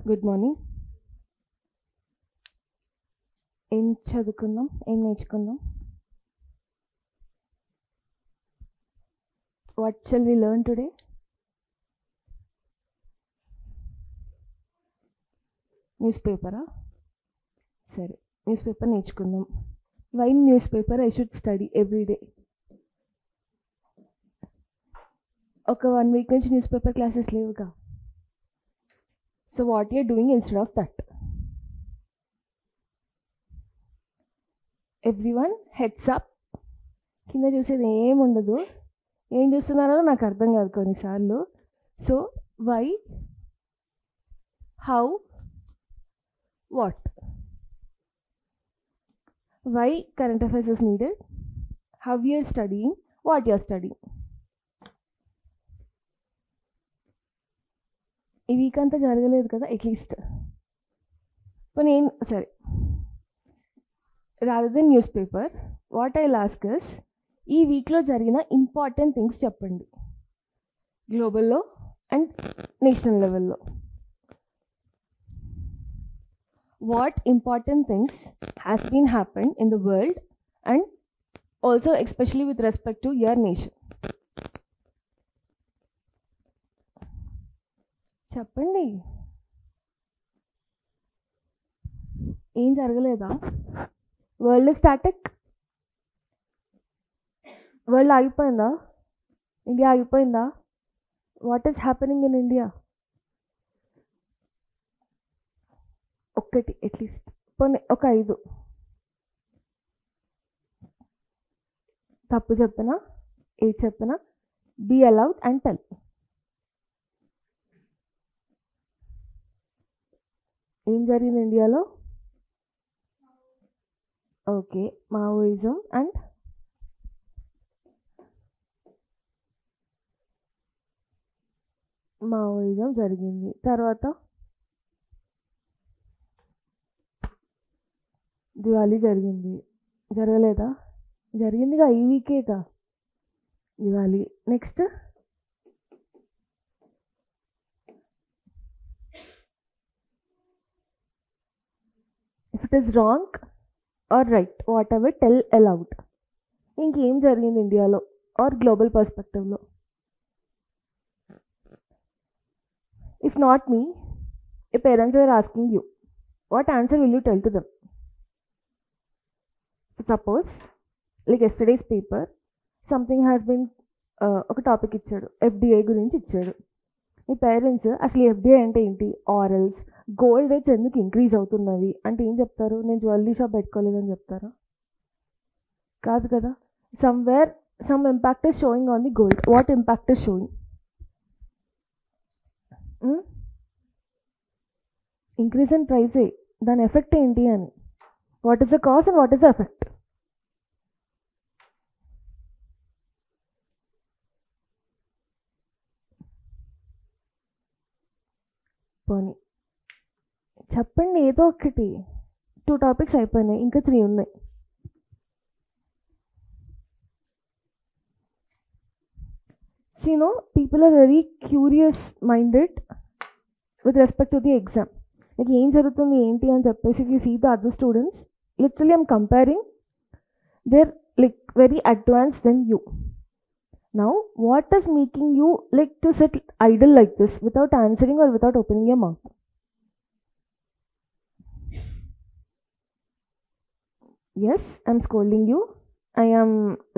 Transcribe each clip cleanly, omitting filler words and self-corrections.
Good morning. ఏం చదువుకుందాం, ఏం నేర్చుకుందాం? What shall we learn today? News పేపరా? సరే, న్యూస్ పేపర్ నేర్చుకుందాం. Why news paper I should study every day? ఒక 1 వీక్ నుంచి న్యూస్ పేపర్ క్లాసెస్ లేవుగా. So what you're doing instead of that? Everyone heads up. కింద చూసేది ఏముండదు. ఏం చూస్తున్నారో నాకు అర్థం కాదు కొన్నిసార్లు. So why, how, what? Why current affairs is needed, how you are studying, what you are studying. ఈ వీక్ అంతా జరగలేదు కదా అట్లీస్ట్. పోనీ సరే, rather then news paper, what I ask is, ఈ వీక్లో జరిగిన ఇంపార్టెంట్ థింగ్స్ చెప్పండి, గ్లోబల్లో అండ్ నేషనల్ లెవెల్లో. What important things has been happened in the world and also especially with respect to your nation. చెప్పండి. ఏం జరగలేదా? World static? వరల్డ్ ఆగిపోయిందా? ఇండియా ఆగిపోయిందా? What is happening in India? ఒక్కటి అట్లీస్ట్, పోనీ ఒక 5. తప్పు చెప్పినా, ఏది చెప్పినా బీ అలౌడ్ అండ్ టెల్. ఏం జరిగింది ఇండియాలో? ఓకే, మావోయిజం అండ్ మావోయిజం జరిగింది. తర్వాత దివాళీ జరిగింది. జరగలేదా? జరిగిందిగా, ఈ వీకేగా Diwali. Next if it is wrong or right, whatever, tell aloud. ఇంకేం జరిగింది ఇండియాలో ఆర్ గ్లోబల్ పర్స్పెక్టివ్లో? If not me, your parents are asking you, what answer will you tell to them? Suppose like yesterday's paper, something has been ఒక topic ఇచ్చాడు, FDI గురించి ఇచ్చాడు. మీ parents అసలు FDI అంటే ఏంటి, ఆర్ఎల్స్ గోల్డ్ రేట్స్ ఎందుకు ఇంక్రీజ్ అవుతున్నవి అంటే ఏం చెప్తారు? నేను జ్యువెలరీ షాప్ పెట్టుకోలేదని చెప్తారా? కాదు కదా. Somewhere some impact is showing on the gold. What impact is showing? Increase in ప్రైసే. దాని ఎఫెక్ట్ ఏంటి అని. What is the cause and what is the effect? పోనీ చెప్పండి ఏదో ఒకటి. 2 టాపిక్స్ అయిపోయినాయి, ఇంకా 3 ఉన్నాయి. So you know, people are very curious minded with respect to the exam. Like ఏం జరుగుతుంది ఏంటి అని చెప్పేసి, if you see the other students, literally I'm comparing, they're like very advanced than you. Now what is making you like to sit idle like this without answering or without opening your mouth? Yes, I'm scolding you, I am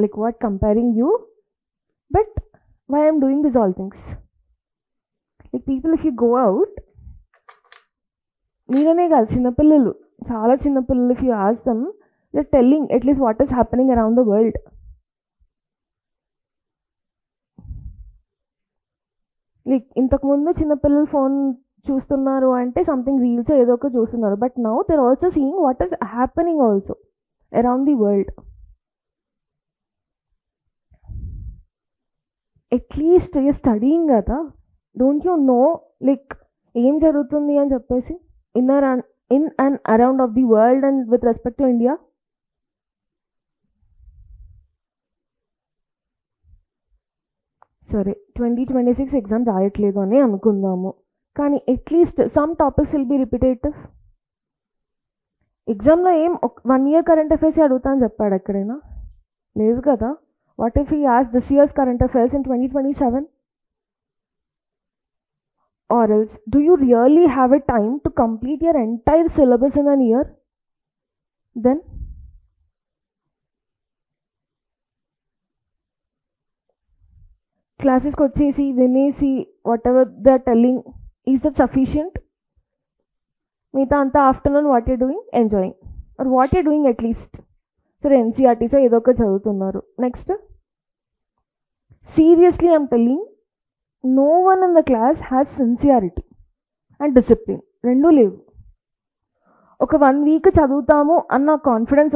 like what, comparing you, but why I'm doing these all things? Like people, if you go out, మీరనే కాదు, చిన్నపిల్లలు, చాలా చిన్నపిల్లలు, if you ask them, they're telling at least what is happening around the world. Like ఇంతకుముందు చిన్నపిల్లలు phone చూస్తున్నారు అంటే something reels ఏదో ఒక చూస్తున్నారు, but now they're also seeing what is happening also around the world. At least you're studying కదా, don't you know like ఏం జరుగుతుంది అని చెప్పేసి in and around of the world and with respect to India. సరే, 2026 exam రాయట్లేదు అని అనుకుందాము. కానీ at least some topics will be repetitive. ఎగ్జామ్లో ఏం 1 year కరెంట్ అఫైర్స్ అడుగుతా అని చెప్పాడు ఎక్కడైనా? లేదు కదా. What if he asks this years current affairs in 2027? Or else, do you really have a time to complete your entire syllabus in an year? Then క్లాసెస్కి వచ్చేసి వినేసి whatever they are telling, is that sufficient? మిగతా అంతా afternoon what you're doing? Enjoying. Or what you're doing at least? సరే NCERT so ఏదో ఒక చదువుతున్నారు. Next, seriously I'm telling, no one in the class has sincerity and discipline. రెండూ లేవు. ఒక 1 week చదువుతాము అన్న కాన్ఫిడెన్స్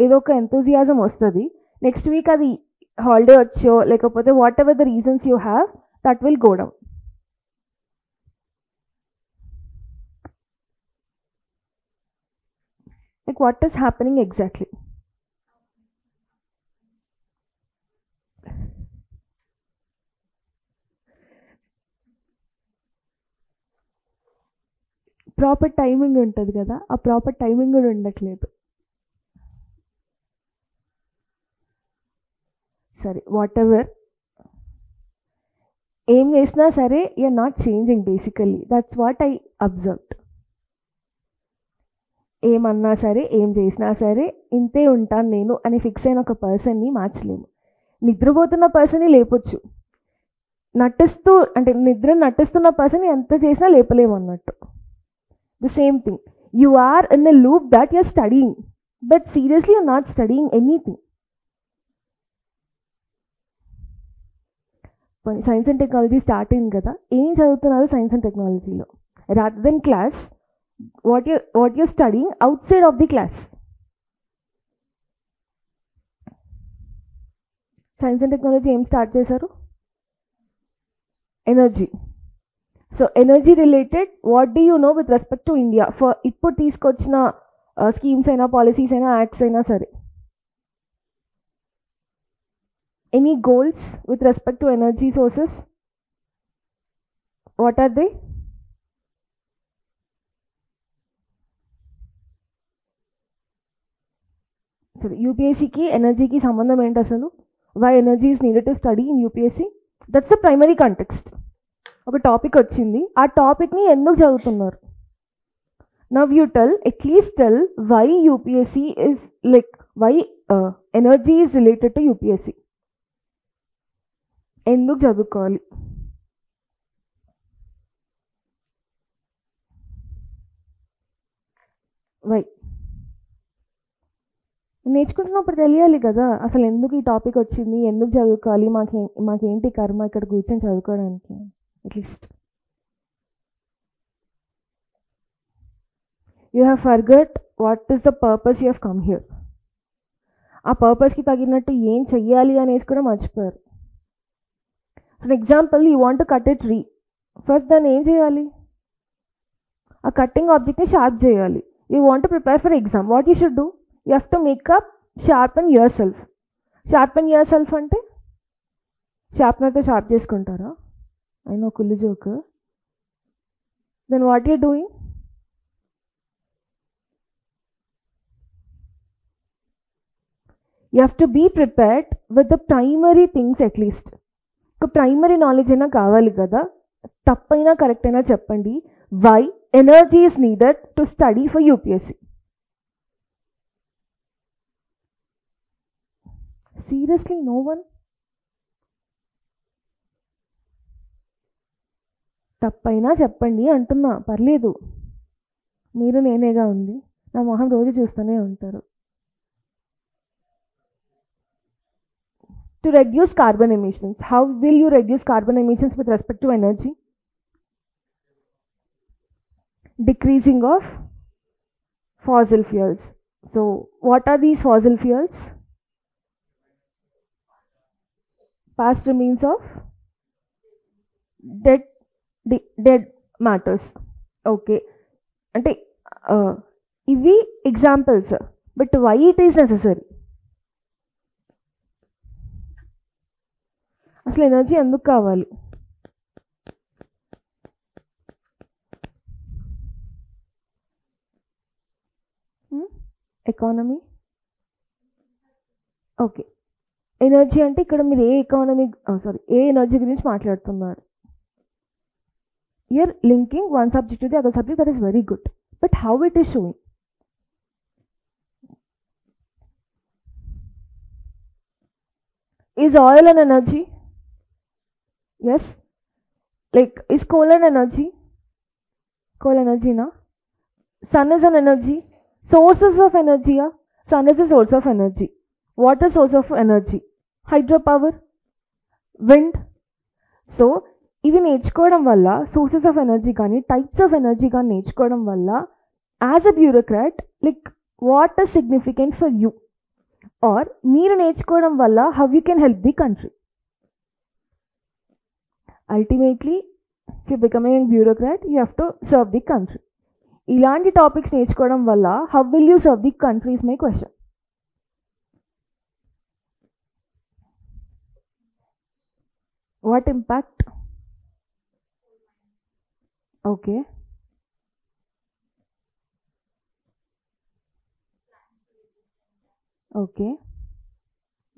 ఏదో ఒక ఎంతూజియాజం వస్తుంది. నెక్స్ట్ వీక్ అది హాలిడే వచ్చో లేకపోతే what ever the reasons you have, that will go down. Like what is happening exactly? Proper timing ఉంటుంది కదా, ఆ ప్రాపర్ టైమింగ్ కూడా ఉండట్లేదు. సరే వాట్ ఎవర్ ఏం చేసినా సరే you're not changing basically. That's what I observed. ఏమన్నా సరే ఏం చేసినా సరే ఇంతే ఉంటాను నేను అని ఫిక్స్ అయిన ఒక పర్సన్ని మార్చలేము. నిద్రపోతున్న పర్సన్ని లేపొచ్చు, నిద్ర నటిస్తున్న పర్సన్ ఎంత చేసినా లేపలేము అన్నట్టు. The same thing. You are in a loop that you are studying, but seriously you are not studying anything. Science and technology starting kada, em chadutunnaru science and technology lo, rather than class, what you're studying outside of the class. Science and technology em start chesaru? Energy. So energy related what do you know with respect to India for ఇప్పుడు తీసుకొచ్చిన schemes అయినా policies అయినా acts అయినా సరే? Any goals with respect to energy sources? What are they? సరే యూపీఎస్సీకి ఎనర్జీకి సంబంధం ఏంటి అసలు? Why energy is needed to study in UPSC? That's the primary context. ఒక టాపిక్ వచ్చింది, ఆ టాపిక్ని ఎందుకు చదువుతున్నారు? Now you tell, at least tell why UPSC is like why energy is related to UPSC. ఎందుకు చదువుకోవాలి? వై? నేర్చుకుంటున్నప్పుడు తెలియాలి కదా అసలు ఎందుకు ఈ టాపిక్ వచ్చింది, ఎందుకు చదువుకోవాలి, మాకేంటి కర్మ ఇక్కడ కూర్చొని చదువుకోవడానికి. At least you have forgot what is the purpose you have come here. ఆ పర్పస్కి తగినట్టు ఏం చెయ్యాలి అనేసి కూడా మర్చిపోయారు. For example, you want to cut a tree. First దాన్ని ఏం చేయాలి? ఆ కట్టింగ్ ఆబ్జెక్ట్ని షార్ప్ చేయాలి. You want to prepare for exam. What you should do? You have to make up sharpen yourself. Sharpen yourself అంటే షార్ప్నర్తో sharp చేసుకుంటారా? I know, cool joke. Then what you're doing? You have to be prepared with the primary things at least. Primary knowledge అయినా కావాలి కదా. తప్పైనా correct అయినా చెప్పండి. Why energy is needed to study for UPSC? Seriously, no one? తప్పైనా చెప్పండి అంటున్నా, పర్లేదు. మీరు నేనేగా ఉంది, నా మొహం రోజు చూస్తూనే ఉంటారు. To reduce carbon emissions. How will you reduce carbon emissions with respect to energy? Decreasing of fossil fuels. So what are these fossil fuels? Past remains of dead matters. Okay, అంటే ఇవి examples, but why it is necessary? అసలు energy ఎందుకు కావాలి? Economy? Okay, energy అంటే ఇక్కడ మీరు ఏ economy ఏ energy గురించి మాట్లాడుతున్నారు? You're linking one subject to the other subject, that is very good. But how it is showing? Is oil an energy? Yes. Like, is coal an energy? Coal energy, na? Sun is an energy. Sources of energy, yeah? Sun is a source of energy. Water source of energy. Hydropower, wind. So, ఇవి నేర్చుకోవడం వల్ల sources of energy కానీ types of energy కానీ నేర్చుకోవడం వల్ల as a bureaucrat like what is significant for you, or మీరు నేర్చుకోవడం వల్ల how you can help the country. Ultimately if you becoming bureaucrat you have to serve the country. ఇలాంటి topics నేర్చుకోవడం వల్ల how will you serve the country is my question. What impact? Okay. Okay.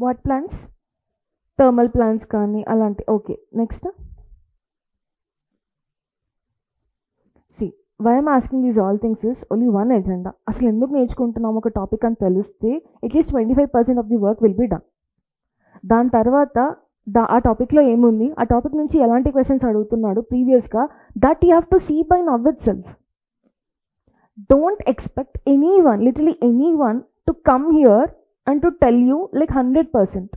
What plants? Thermal plants కానీ అలాంటి. Okay, next. See, why I'm asking these all things is only one agenda. అసలు ఎందుకు నేర్చుకుంటున్నాం ఒక topic అని తెలిస్తే at least 25% of the work will be done. దాని తర్వాత ఆ టాపిక్లో ఏముంది, ఆ టాపిక్ నుంచి ఎలాంటి క్వశ్చన్స్ అడుగుతున్నాడు ప్రీవియస్గా, that you have to see by now itself. Don't expect anyone, literally anyone to come here and to tell you like 100%.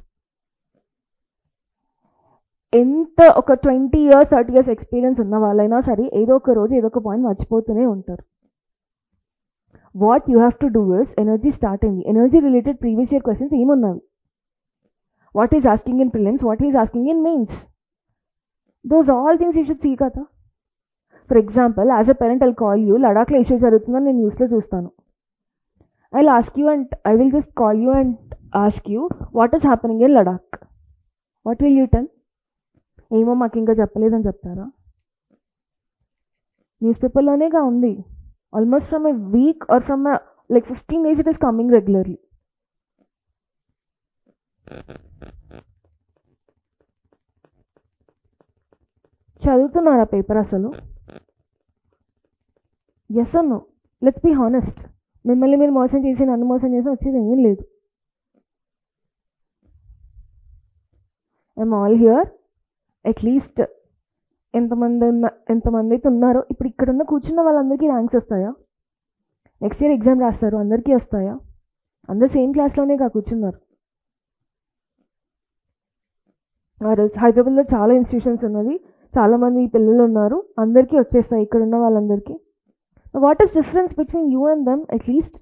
ఎంత ఒక 20 years 30 years ఎక్స్పీరియన్స్ ఉన్న వాళ్ళైనా సరే ఏదో ఒక రోజు ఏదో ఒక పాయింట్ మర్చిపోతూనే ఉంటారు. What you have to do is, energy start అయింది, energy related previous year questions ఏమున్నవి, what is asking in prelims, what is asking in mains, those all things you should see kada. For example, as a parent I'll call you, Ladakh lo issue jarugutundani nenu news lo chustanu. I'll ask you and I will just call you and ask you what is happening in Ladakh. What will you tell? ఏమో మాకు ఇంకా చెప్పలేదని చెప్తారా? News పేపర్లోనేగా ఉంది. Almost from a week or from like 15 days it is coming regularly. చదువుతున్నారా paper అసలు? Yes or no? Let's be honest. మిమ్మల్ని మీరు మోసం చేసి నన్ను మోసం చేసి వచ్చేది ఏం లేదు. I'm all here. అట్లీస్ట్ ఎంతమంది అయితే ఉన్నారో ఇప్పుడు ఇక్కడున్న కూర్చున్న వాళ్ళందరికీ ర్యాంక్స్ వస్తాయా? నెక్స్ట్ ఇయర్ ఎగ్జామ్ రాస్తారు, అందరికీ వస్తాయా? అందరు సేమ్ క్లాస్లోనే కూర్చున్నారు. హైదరాబాద్లో చాలా ఇన్స్టిట్యూషన్స్ ఉన్నది, చాలామంది పిల్లలు ఉన్నారు, అందరికీ వచ్చేస్తాయి ఇక్కడ ఉన్న వాళ్ళందరికీ. What is difference between you and them? At least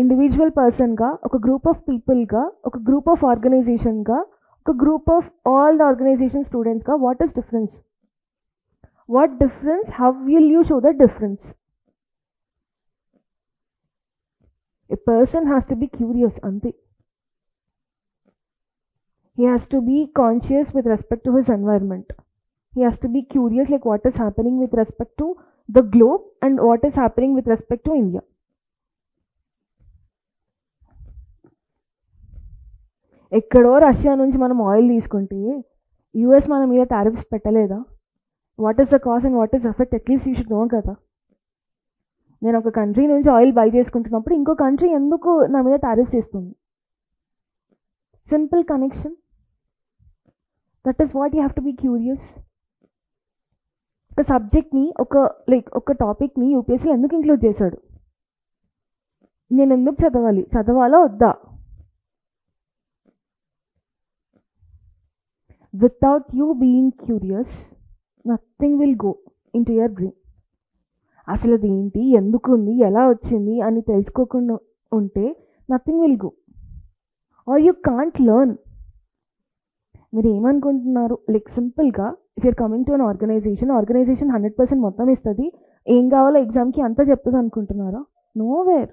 individual పర్సన్గా, ఒక గ్రూప్ ఆఫ్ పీపుల్గా, ఒక గ్రూప్ ఆఫ్ ఆర్గనైజేషన్గా, ఒక group of all the organization స్టూడెంట్స్గా what is difference? What difference? How will you show the difference? A person has to be curious, అంతే. He has to be conscious with respect to his environment. He has to be curious like what is happening with respect to the globe and what is happening with respect to India. ఎక్కడో Russia నుంచి మనం oil తీసుకుంటే US మన మీద tariffs పెట్టలేదా? What is the cost and what is effect? At least you should know కదా. నేను ఒక కంట్రీ నుంచి ఆయిల్ బై చేసుకుంటున్నప్పుడు ఇంకో కంట్రీ ఎందుకు నా మీద టారిఫ్స్ ఇస్తుంది? Simple connection. That is what you have to be curious. ఒక సబ్జెక్ట్ని ఒక టాపిక్ని యూపీఎస్సీలో ఎందుకు ఇంక్లూడ్ చేశాడు? నేను ఎందుకు చదవాలి? చదవాలా వద్దా? Without you being curious nothing will go in to your brain. అసలు అది ఏంటి, ఎందుకు ఉంది, ఎలా వచ్చింది అని తెలుసుకోకుండా ఉంటే nothing will go, or you can't learn. మీరు ఏమనుకుంటున్నారు? సింపుల్గా if you're coming to an organization 100% మొత్తం ఇస్తుంది, ఏం కావాలో ఎగ్జామ్కి అంతా చెప్తుంది అనుకుంటున్నారా? Nowhere.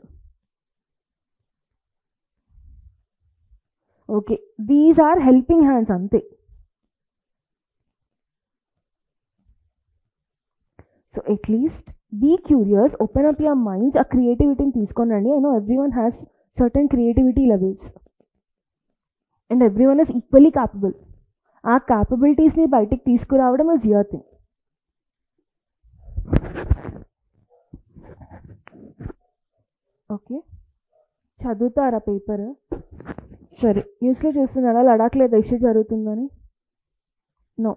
Okay, these are helping hands, అంతే. So at least be curious, open up your minds, ఆ క్రియేటివిటీని తీసుకొని రండి. I know every one has certain creativity levels, and everyone is equally capable. ఆ క్యాపబిలిటీస్ని బయటికి తీసుకురావడం ఇస్ యువర్ థింగ్. ఓకే, చదువుతారా paper? సరే, న్యూస్లో చూస్తున్నారా లడాఖ్లో ఏదో ఇష్యూ జరుగుతుందని? నో.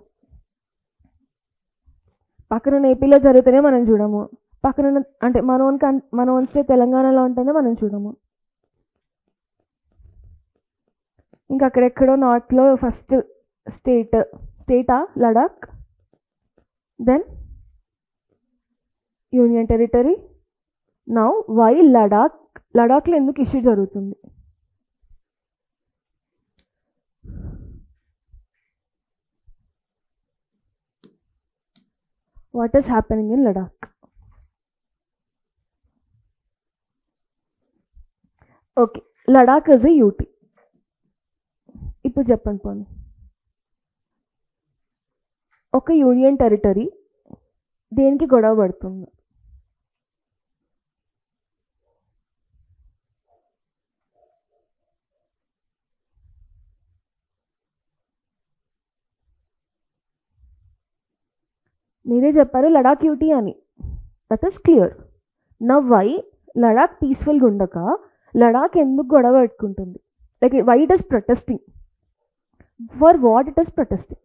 పక్కన ఏపీలో జరిగితేనే మనం చూడము, పక్కన అంటే మన ఓన్ స్టేట్ తెలంగాణలో ఉంటేనే మనం చూడము. ఇంకా అక్కడెక్కడో నార్త్లో ఫస్ట్ స్టేటా Ladakh, then union territory. Now why లడాఖ్లో ఎందుకు ఇష్యూ జరుగుతుంది? What is happening in Ladakh? Okay, Ladakh is a UT. ఇప్పుడు చెప్పండి పోనీ, ఒక యూనియన్ టెరిటరీ దేనికి గొడవ పడుతుంది? మీరే చెప్పారు లడాక్ యూటీ అని. That is clear. Now why Ladakh పీస్ఫుల్గా ఉండక లడాక్ ఎందుకు గొడవ పెట్టుకుంటుంది? Like why it is protesting? For what it is protesting?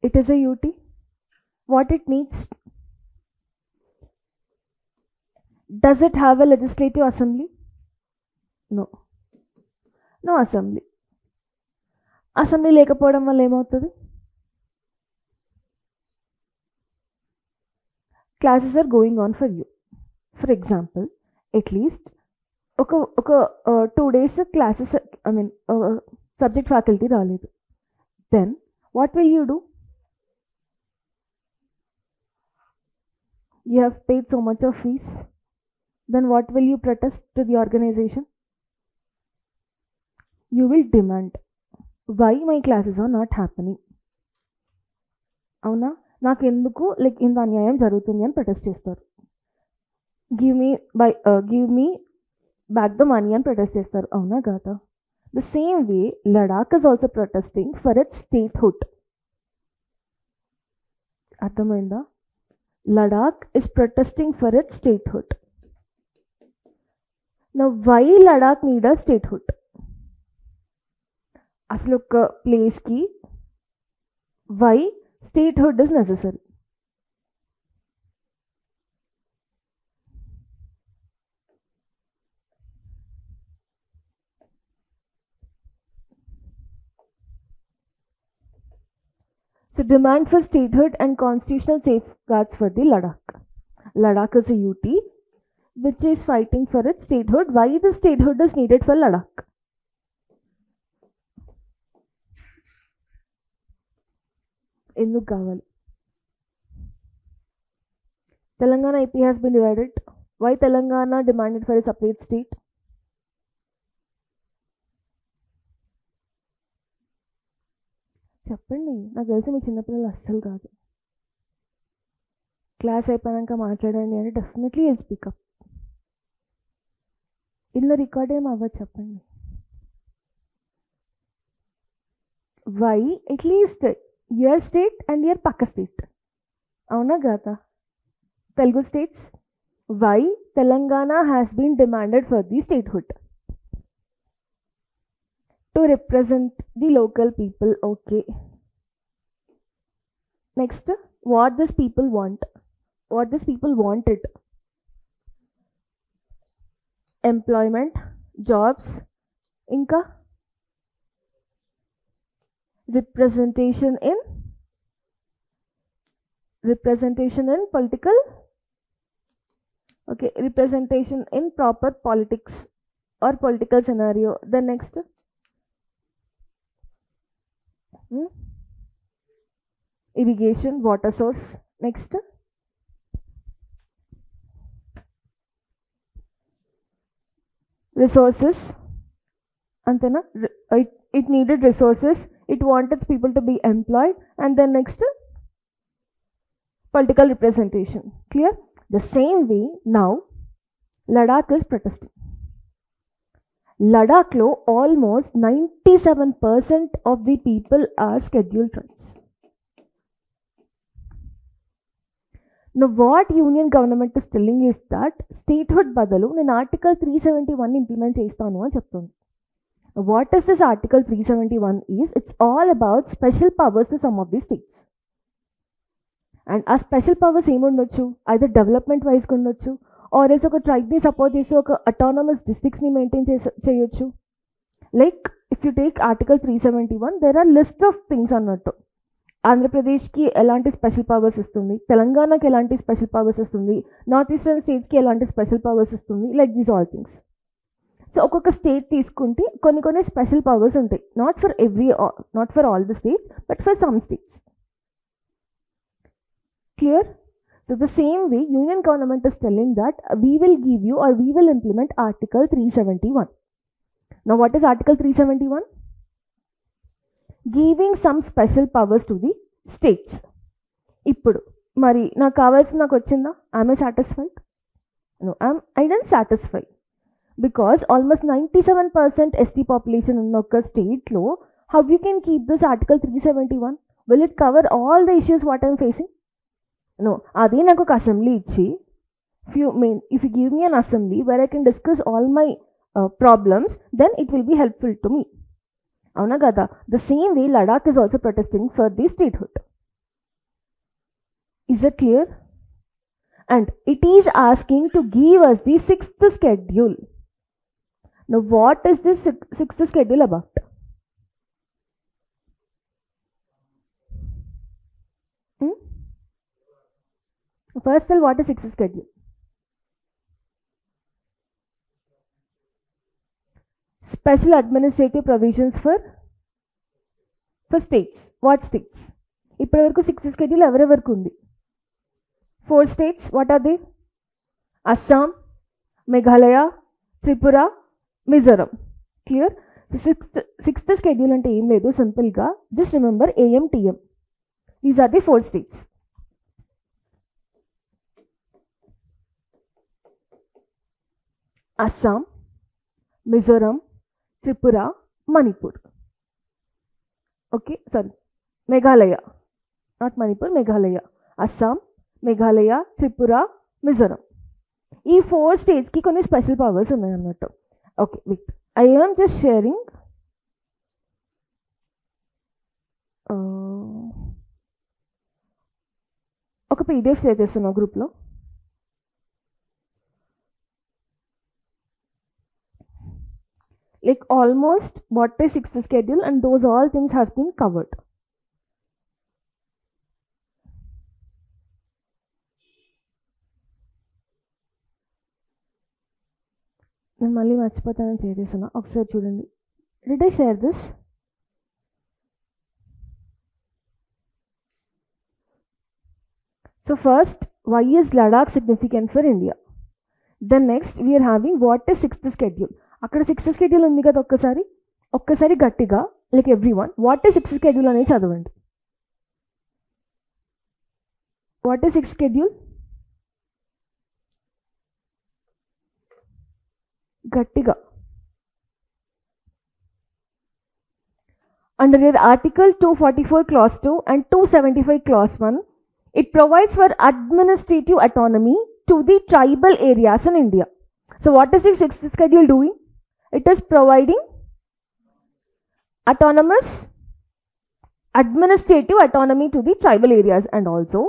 It is a UT. What it needs? Does it have a legislative assembly? No. No assembly. Assembly లేకపోవడం వల్ల ఏమవుతుంది? Classes are going on for you. For example, at least ఒక 2 days classes, subject faculty రాలేదు. Then what will you do? You have paid so much of fees. Then what will you protest to the organization? You will demand, why my classes are not happening? అవునా, నాకు ఎందుకు like ఇంత అన్యాయం జరుగుతుంది అని protest చేస్తారు. Give me back the money అని protest చేస్తారు. అవునా కాదా? The same way Ladakh is also protesting for it's statehood. అర్థమైందా? Ladakh is protesting for its statehood. Now, why Ladakh need a statehood? అసలు ఒక ప్లేస్కి why statehood is necessary? So, demand for statehood and constitutional safeguards for the Ladakh. Ladakh is a UT which is fighting for its statehood. Why the statehood is needed for Ladakh? ఎందుకు కావాలి? Telangana AP has been divided. Why Telangana demanded for a separate state? చెప్పండి, నాకు తెలిసి మీ చిన్నపిల్లలు అస్సలు కాదు. Class అయిపోయాక మాట్లాడండి అంటే డెఫినెట్లీ విల్ స్పీకప్. ఇందులో రికార్డ్ ఏం అవ్వదు. చెప్పండి, why at least your state and your పక్క స్టేట్, అవునా కాదా? Telugu states, why Telangana has been demanded for the statehood to represent the local people. Okay, next, what these people wanted: employment, jobs, inka representation in political, okay, representation in proper politics or political scenario. The next, irrigation, water source. Next, resources. Antena, it needed resources, it wanted people to be employed, and then next, political representation. Clear? The same way now Ladakh is protesting. Ladakhlo almost 97% of the people are scheduled tribes. Now what union government is telling is that statehood badalu నేను Article 371 implement చేస్తాను అని చెప్తుంది. What is this Article 371 is, it's all about special powers to some of the states. And ఆ special powers ఏముండొచ్చు, either development వైజ్గా ఉండొచ్చు, or else ఒక ట్రైబ్ని సపోర్ట్ చేసి ఒక అటానమస్ డిస్ట్రిక్ట్స్ని మెయింటైన్ చేయొచ్చు. Like if you take Article 371, there are list of things అన్నట్టు. ఆంధ్రప్రదేశ్కి ఎలాంటి స్పెషల్ పవర్స్ ఇస్తుంది, తెలంగాణకి ఎలాంటి స్పెషల్ పవర్స్ ఇస్తుంది, నార్త్ ఈస్టర్న్ స్టేట్స్కి ఎలాంటి స్పెషల్ పవర్స్ ఇస్తుంది, like these all things. So ఒక్కొక్క స్టేట్ తీసుకుంటే కొన్ని స్పెషల్ పవర్స్ ఉంటాయి, not for all the states but for some states. Clear? So the same way union government is telling that we will give you or we will implement Article 371. Now what is Article 371? Giving some special powers to the states. ఇప్పుడు మరి నాకు కావాల్సింది నాకు వచ్చిందా? Am I satisfied? No, I didn't satisfy. Because almost 97% ST population in ఒక స్టేట్లో, how you can keep this Article 371? Will it cover all the issues what I am facing? No, అదే నాకు ఒక అసెంబ్లీ ఇచ్చి, if you give me an assembly where I can discuss all my problems, then it will be helpful to me. అవునా కదా? The same way Ladakh is also protesting for the statehood. Is it clear? And it is asking to give us the 6th schedule. Now what is this 6th schedule about? First tell what is 6th schedule. Special administrative provisions for states. What states? ఇప్పటి వరకు 6th schedule ఎవరెవరికి ఉంది? 4 states. What are they? Assam, Meghalaya, Tripura, Mizoram. Clear? So 6th schedule అంటే ఏం లేదు, సింపుల్గా just remember AM, TM. These are the 4 states. Assam, Mizoram, Tripura, Manipur. Okay, sorry, Meghalaya, not Manipur, Meghalaya. Assam, Meghalaya, Tripura, Mizoram. ఈ 4 స్టేట్స్కి కొన్ని special powers ఉన్నాయి అన్నట్టు. Okay, wait, I am just sharing ఒక PDF షేర్ చేస్తున్నా గ్రూప్లో. Like almost what is 6th schedule and those all things has been covered. నేను మళ్ళీ మర్చిపోతానని షేర్ చేస్తున్నా, ఒకసారి చూడండి. Did I share this? So first, why is Ladakh significant for India? Then next we are having what is 6th schedule. అక్కడ 6th schedule ఉంది కదా, ఒక్కసారి గట్టిగా like everyone what is 6th schedule అనేది చదవండి. What is 6th schedule? గట్టిగా. Under Article 244 Clause 2 and 275 Clause 1, it provides for administrative autonomy to the tribal areas in India. So what is the 6th schedule doing? It is providing administrative autonomy to the tribal areas, and also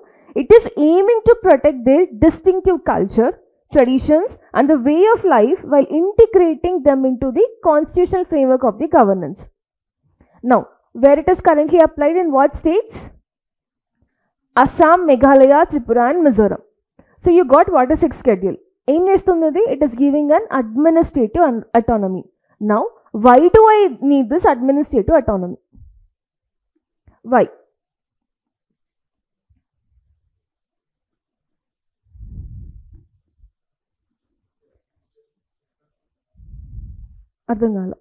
it is aiming to protect their distinctive culture, traditions and the way of life while integrating them into the constitutional framework of the governance. Now, where it is currently applied in what states? Assam, Meghalaya, Tripura and Mizoram. So you got what is 6th schedule. ఏం చేస్తున్నది? It is giving an administrative autonomy. Now why do I need this administrative autonomy? Why? అర్థం కాల.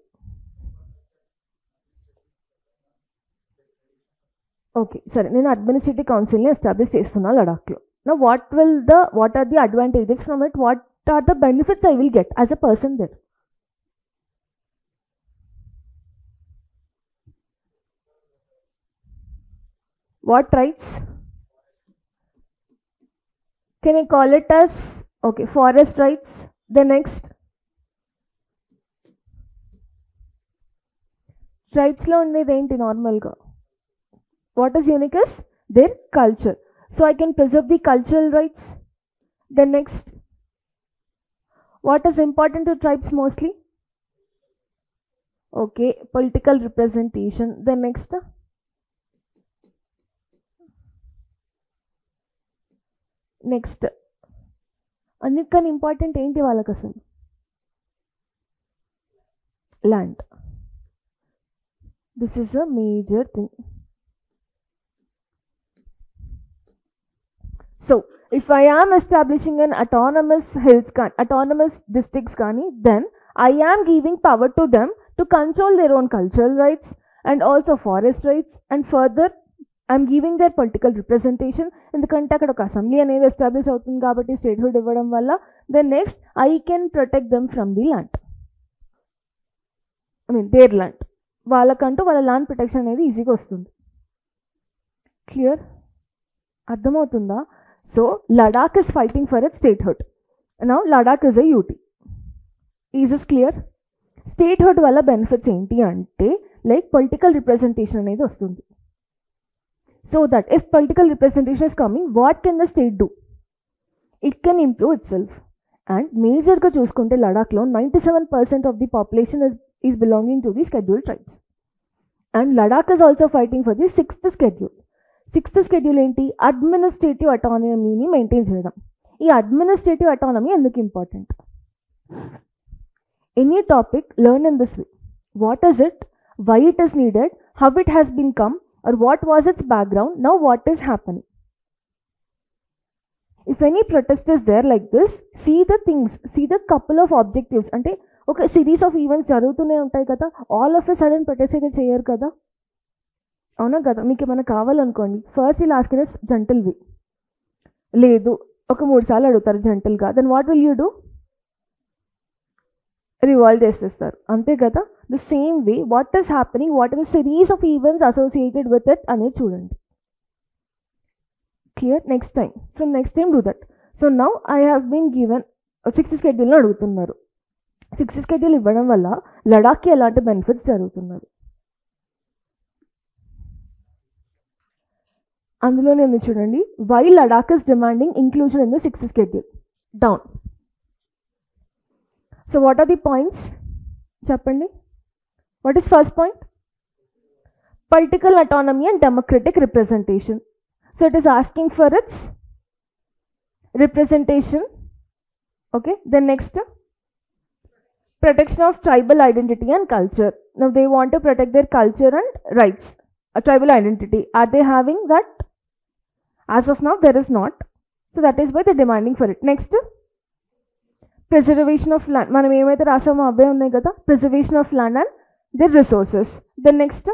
Okay సరే, నేను administrative కౌన్సిల్ని establish చేస్తున్నా లడాఖ్లో. Now what are the advantages from it? are the benefits I will get as a person there. What rights? Can I call it as, okay, forest rights? The next, tribes lo undedi enti normal ga. What is unique is their culture. So I can preserve the cultural rights. The next, what is important to tribes mostly? Okay, political representation. The next, అన్నిటికన్నా important ఏంటి వాళ్ళకి అసలు? Land. This is a major thing. So if I am establishing an autonomous autonomous districts kani, then I am giving power to them to control their own cultural rights and also forest rights, and further I'm giving their political representation. ఎందుకంటే అక్కడ ఒక assembly అనేది establish అవుతుంది కాబట్టి statehood ఇవ్వడం వల్ల, then next I can protect them from the land, I mean their land. వాళ్ళకంటూ వాళ్ళ ల్యాండ్ ప్రొటెక్షన్ అనేది ఈజీగా వస్తుంది. క్లియర్? అర్థమవుతుందా? So Ladakh is fighting for it statehood. Now Ladakh is a UT. Is is clear? Statehood వల్ల benefits ఏంటి అంటే like political representation అనేది వస్తుంది. So that if political representation is coming, what can the state do? It can improve itself. And major ga chuskunte Ladakh lo 97% of the population is belonging to the scheduled tribes. And Ladakh is also fighting for the 6th schedule. 6th schedule enti? Administrative autonomy ni maintain cheyadam. Ee administrative autonomy enduku important? Any topic learn in this way. What is it? Why it is needed? How it has been come? Or what was its background? Now what is happening? If any protest is there like this, see the things, see the couple of objectives. Ante oka series of events jarugutune untayi kada, all of a sudden protest aithe cheyaru kada. Avuna kada? Meeku emana kavalankondi, first you'll ask in a gentle way. Ledu oka 3 సార్లు అడుగుతారు gentle గా, then what will you do? Revolve చేసేస్తారు, అంతే కదా. The same way what is happening, what is series of events associated with it అనేది చూడండి. Clear? Next time, from next time do that. So now I have been given 6th schedule అడుగుతున్నారు. 6th schedule ఇవ్వడం వల్ల లడాఖ్కి ఎలాంటి benefits జరుగుతున్నారు అందులో నేను చూడండి. Why Ladakh is demanding inclusion in the 6th schedule. Down. So what are the points? Chappandi. What is first point? Political autonomy and democratic representation. So it is asking for its representation. Okay. Then next, protection of tribal identity and culture. Now they want to protect their culture and rights. A tribal identity. Are they having that? As of now, there is not. So that is why they are demanding for it. Next, preservation of land. మనం ఏమైతే రాసామో అవే ఉన్నాయి కదా. Preservation of land and their resources. Then next,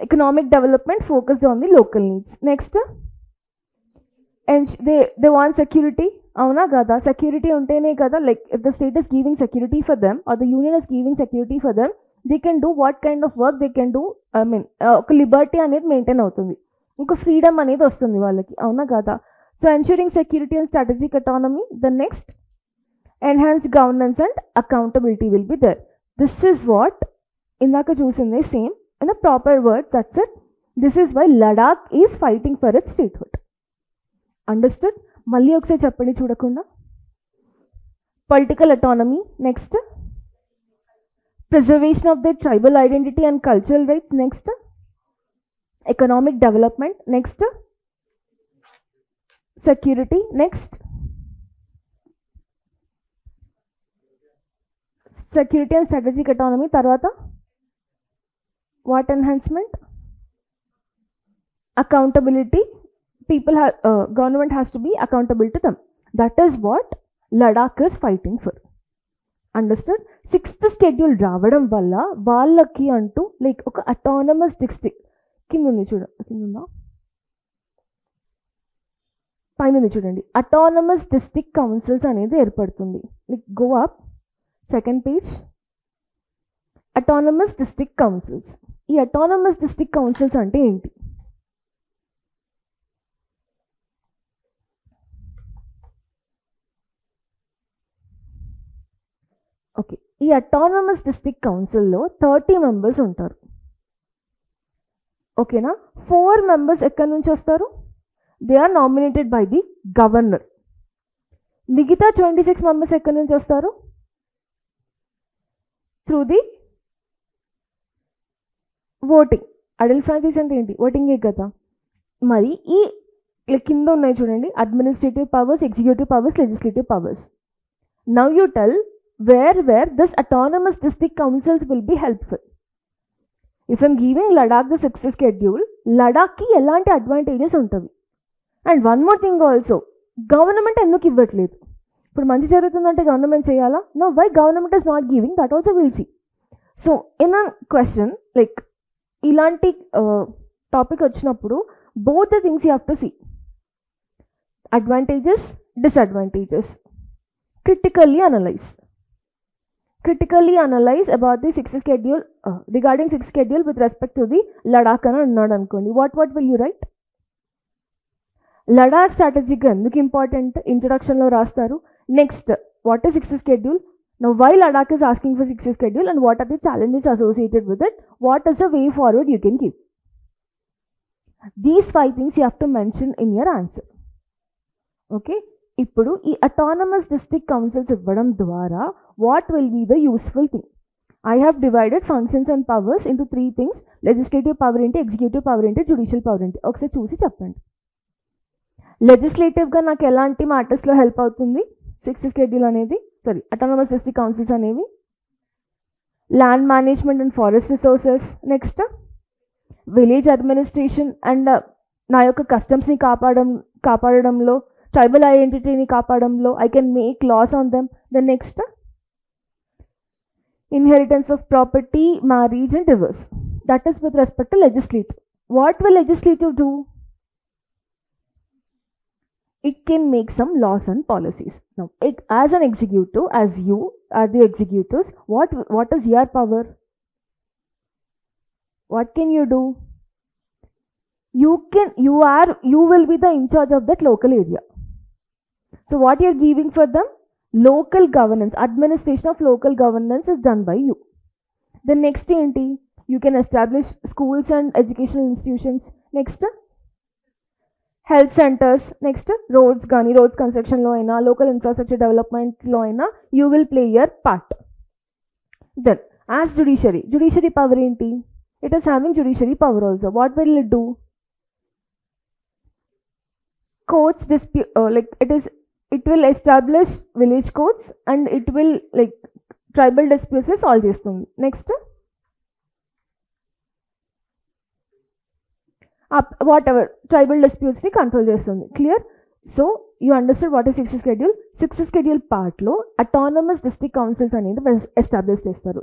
economic development focused on the local needs. Next, and they want security. అవునా కదా? Security ఉంటేనే కదా, like if the state is giving security for them or the union is giving security for them, they can do what kind of work they can do. I mean ఒక liberty అనేది maintain అవుతుంది, ఒక freedom అనేది వస్తుంది వాళ్ళకి. అవునా కదా? So ensuring security and strategic autonomy. The next, enhanced governance and accountability will be there. This is what indaka chusinde same in the proper words. That's it. This is why Ladakh is fighting for its statehood. Understood? Malli okkare cheppandi chudakunda. Political autonomy. Next, preservation of their tribal identity and cultural rights. Next, economic development. Next, security. Next, security and strategic autonomy. తర్వాత what enhancement, accountability. People government has to be accountable to them. That is what Ladakh is fighting for. Understand? 6th schedule రావడం వల్ల వాళ్ళకి అంటూ like ఒక autonomous district కింద ఉంది చూడ, కింద ఉందా? పైన చూడండి, అటానమస్ డిస్ట్రిక్ట్ కౌన్సిల్స్ అనేది ఏర్పడుతుంది. Like go up second page, autonomous district councils. ఈ అటానమస్ డిస్ట్రిక్ట్ కౌన్సిల్స్ అంటే ఏంటి? ఓకే, ఈ అటానమస్ డిస్ట్రిక్ట్ కౌన్సిల్లో 30 మెంబర్స్ ఉంటారు. ఓకేనా? 4 మెంబర్స్ ఎక్కడి నుంచి వస్తారు? They are nominated by the governor. మిగతా 26 మెంబర్స్ ఎక్కడి నుంచి వస్తారు? Through the voting. Adult franchise అంటే ఏంటి? ఓటింగే కదా. మరి ఈ కింద ఉన్నాయి చూడండి, administrative powers, executive powers, legislative powers. Now you tell where this autonomous district councils will be helpful. If I'm giving Ladakh the 6th schedule, Ladakh ki elanti advantages untavi. And one more thing also, government enduku ivvatledu? Ippudu manchi jarugundante government cheyala? No, why government is not giving, that also we'll see. So in a question like ilanti topic vachinappudu, both the things you have to see. Advantages, disadvantages. Critically analyze about the 6th schedule, regarding 6th schedule with respect to the Ladakh అని అన్నాడు అనుకోండి. what will you write? Ladakh strategy ఎందుకు important ఇంట్రొడక్షన్లో రాస్తారు. Next, what is 6th schedule? Now why Ladakh is asking for 6th schedule and what are the challenges associated with it? What is the way forward you can give? These 5 things you have to mention in your answer. Okay, ఇప్పుడు ఈ autonomous district councils ఇవ్వడం ద్వారా what will be the useful thing? I have divided functions and powers into 3 things. Legislative power ఏంటి, executive power ఏంటి, judicial power ఏంటి, ఒకసారి చూసి చెప్పండి. లెజిస్లేటివ్గా నాకు ఎలాంటి మ్యాటర్స్లో హెల్ప్ అవుతుంది 6th షెడ్యూల్ అనేది, సారీ అటానమస్ డిస్ట్రిక్ట్ కౌన్సిల్స్ అనేవి? Land management and forest resources. Next, village administration and నా యొక్క కస్టమ్స్ని కాపాడడంలో, ట్రైబల్ ఐడెంటిటీని కాపాడంలో I can make laws on them. Then next, inheritance of property, marriage and divorce. That is with respect to legislative. What will legislative do? It can make some laws and policies. Now, as an executive, as you are the executors, what is your power? What can you do? You will be the in charge of that local area. So what you are giving for them? Local governance, administration of local governance is done by you. The next enti, you can establish schools and educational institutions. Next, health centers. Next, roads construction lo aina, local infrastructure development lo aina, you will play your part. Then as judiciary power enti? It is having judiciary power also. What will it do? Courts dispute, it will establish village courts and it will tribal disputes solve చేస్తుంది. Next, whatever tribal డిస్ప్యూట్స్ని control చేస్తుంది. Clear? So you understand what is 6th schedule. 6th schedule పార్ట్లో autonomous district councils అనేది establish చేస్తారు.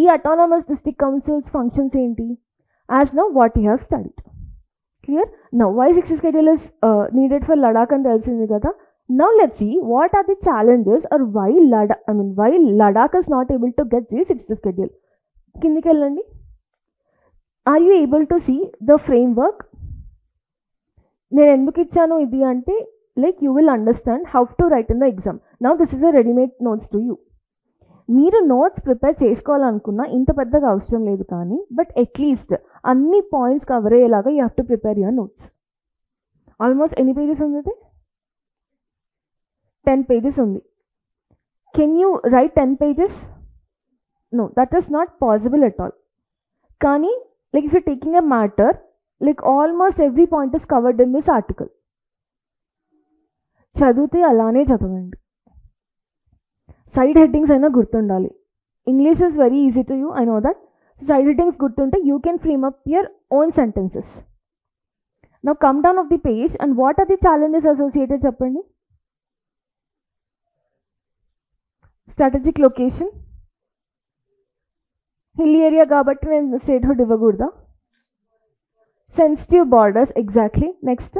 ఈ autonomous district councils functions ఏంటి? As now what you have studied. Clear? Now why 6th schedule is needed for Ladakh అని తెలిసింది కదా. Now let's see what are the challenges or why Ladakh is not able to get the 6th schedule. Kindiki ellandi. Are you able to see the framework? నేను ఎందుకు ఇచ్చాను ఇది అంటే you will understand how to write in the exam. Now this is a ready-made notes to you. మీరు notes prepare చేసుకోవాలనుకున్నా ఇంత పెద్దగా అవసరం లేదు, కానీ బట్ అట్లీస్ట్ అన్ని పాయింట్స్ కవర్ అయ్యేలాగా you have to prepare your notes. Almost ఎన్ని పేజెస్ ఉంది? 10 pages ఉంది. Can you write 10 pages? No, that is not possible at all. Kani, if you're taking a matter, almost every point is covered in this article. చదివితే అలానే చదవండి. Side headings అయినా గుర్తుండాలి. English is very easy to you, I know that. Side headings గుర్తుంటే you can frame up your own sentences. Now come down of the page and what are the challenges associated చెప్పండి. Strategic location, hill area కాబట్టి నేను statehood ఇవ్వకూడదా? Sensitive borders, exactly. Next,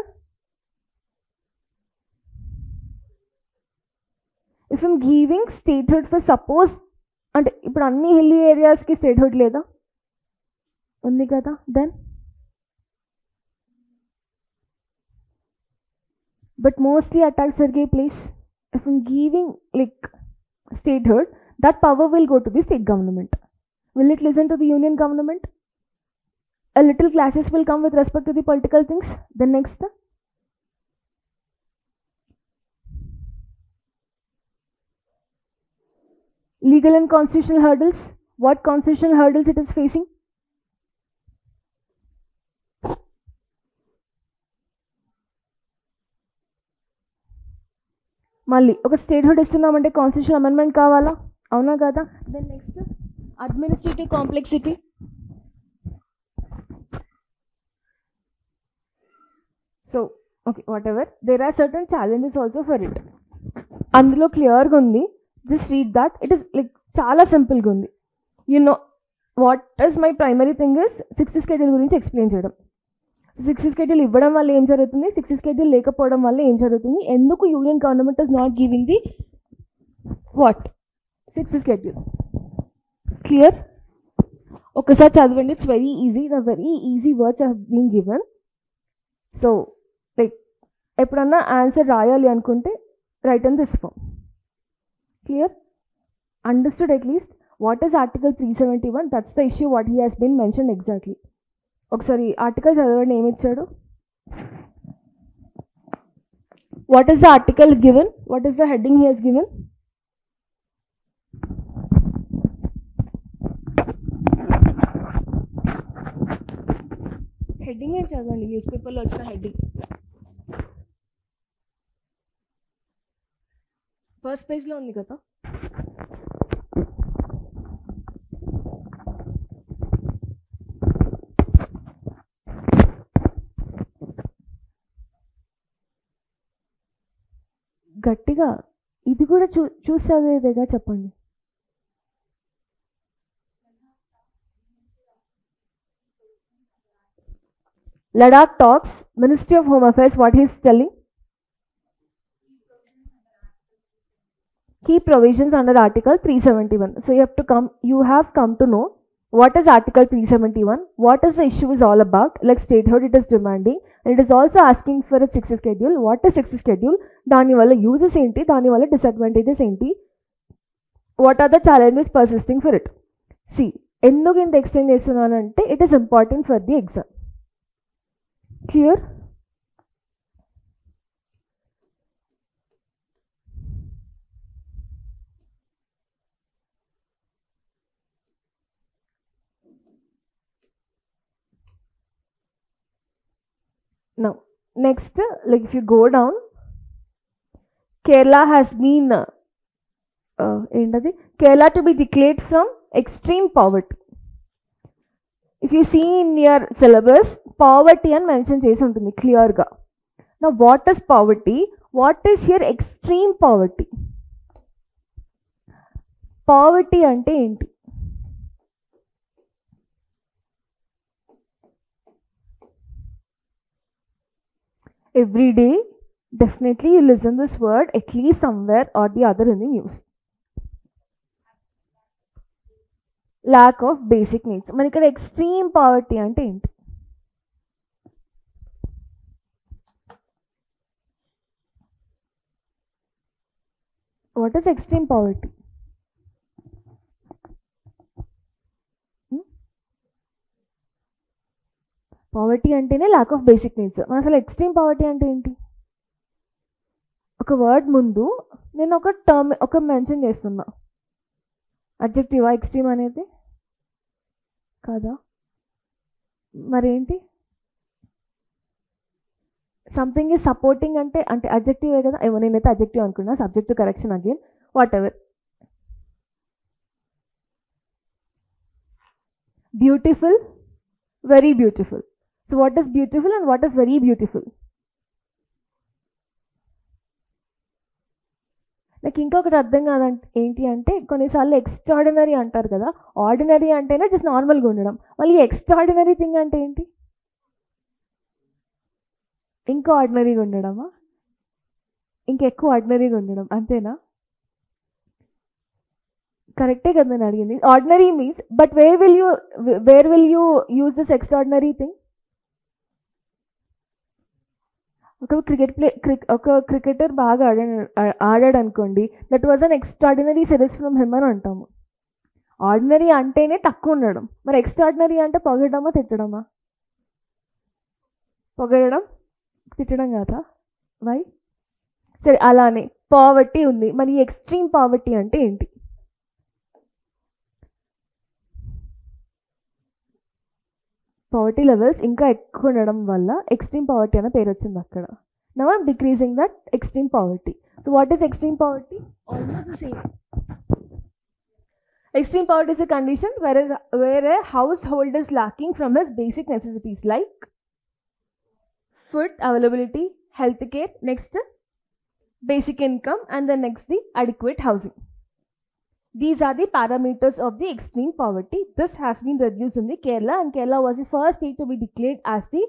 if I'm giving statehood for suppose అంటే ఇప్పుడు అన్ని hilly ఏరియాస్కి statehood లేదా, ఉంది కదా, దెన్ బట్ మోస్ట్లీ అటాక్స్ జరిగే place, if I'm giving like statehood, that power will go to the state government. Will it listen to the union government? A little clashes will come with respect to the political things. Then next, legal and constitutional hurdles. What constitutional hurdles it is facing? మళ్ళీ ఒక statehood ఇస్తున్నామంటే constitution amendment కావాలా, అవునా కదా. Then next administrative complexity. So okay, whatever, there are certain challenges also for it. అందులో క్లియర్గా ఉంది, just read that. It is like చాలా సింపుల్గా ఉంది. You know what is my primary thing is 6 schedule గురించి ఎక్స్ప్లెయిన్ చేయడం. 6 schedule ఇవ్వడం వల్ల ఏం జరుగుతుంది, 6 స్కెడ్యూల్ లేకపోవడం వల్ల ఏం జరుగుతుంది, ఎందుకు union government is not giving the what 6 schedule. Clear? ఒకసారి చదవండి, it's very easy. The very easy words have been given. So like ఎప్పుడన్నా ఆన్సర్ రాయాలి అనుకుంటే write in this form. Clear? Understood at least what is article 371? That's the issue what he has been mention exactly. ఒకసారి article చదవండి, ఏమి ఇచ్చాడు. What is the article given, what is the heading he has given? Heading ఏం చదవండి, news పేపర్లో వచ్చిన heading. First పేజ్లో ఉంది కదా. గట్టిగా ఇది కూడా చూసి చదివేదేగా చెప్పండి. Ladakh talks, Ministry of Home Affairs, what he is telling? Key provisions under Article 371. So you have come to know what is Article 371, what is the issue is all about, like statehood it is demanding, and it is also asking for a 6 schedule. What is 6 schedule? Dani valla uses enti, dani valla disadvantages enti, what are the challenges persisting for it. See, enduku inta explain chestunnanante it is important for the exam. Clear? Now next, like if you go down, Kerala has been Kerala to be declared from extreme poverty. If you see in your syllabus, poverty and mention chesi untundi clear ga. Now what is poverty, what is here extreme poverty? Poverty ante enti? Every day definitely you listen this word at least somewhere or the other in the news. Lack of basic needs. మన ఇక్కడ extreme poverty అంటే ఏంటి? What is extreme poverty? Poverty అంటేనే lakh of basic needs. అసలు extreme poverty అంటే ఏంటి? ఒక word ముందు నేను ఒక టర్మ్ ఒక మెన్షన్ చేస్తున్నా, అడ్జెక్టివా ఎక్స్ట్రీమ్ అనేది? కాదా, మరేంటి? సంథింగ్ ఈజ్ సపోర్టింగ్ అంటే అంటే అడ్జెక్టివే కదా. ఏమో నేనైతే అడ్జెక్టివ్ అనుకున్నా, subject correction again, what ever. Beautiful, very beautiful. So what is beautiful and what is very beautiful? నాకు ఇంకొకటి అర్థం కాదంటే ఏంటి అంటే, కొన్నిసార్లు ఎక్స్ట్రాడినరీ అంటారు కదా, ఆర్డినరీ అంటేనే జస్ట్ నార్మల్గా ఉండడం, మళ్ళీ ఎక్స్ట్రాడినరీ థింగ్ అంటే ఏంటి? ఇంకా ఆర్డినరీగా ఉండడమా? ఇంకెక్కువ ఆర్డినరీగా ఉండడం, అంతేనా? కరెక్టే కదా నేను అడిగింది. Ordinary means, but where will you use this extraordinary thing? ఒక క్రికెటర్ బాగా ఆడాడు అనుకోండి, that was an extraordinary series from him అని అంటాము. ఆర్డినరీ అంటేనే తక్కువ ఉండడం, మరి ఎక్స్ట్రాడినరీ అంటే పొగడమా తిట్టడమా? పొగడడం, తిట్టడం కదా. వై? సరే, అలానే పావర్టీ ఉంది, మరి ఎక్స్ట్రీమ్ పావర్టీ అంటే ఏంటి? పావర్టీ లెవెల్స్ ఇంకా ఎక్కువ ఉండడం వల్ల ఎక్స్ట్రీమ్ పావర్టీ అనే పేరు వచ్చింది అక్కడ. Now I'm decreasing that extreme poverty. So what is extreme poverty? Almost the same. Extreme poverty is a condition where a household is lacking from his basic necessities like food availability, health care, next basic income, and then next the adequate housing. These are the parameters of the extreme poverty. This has been reduced in the Kerala, and Kerala was the first state to be declared as the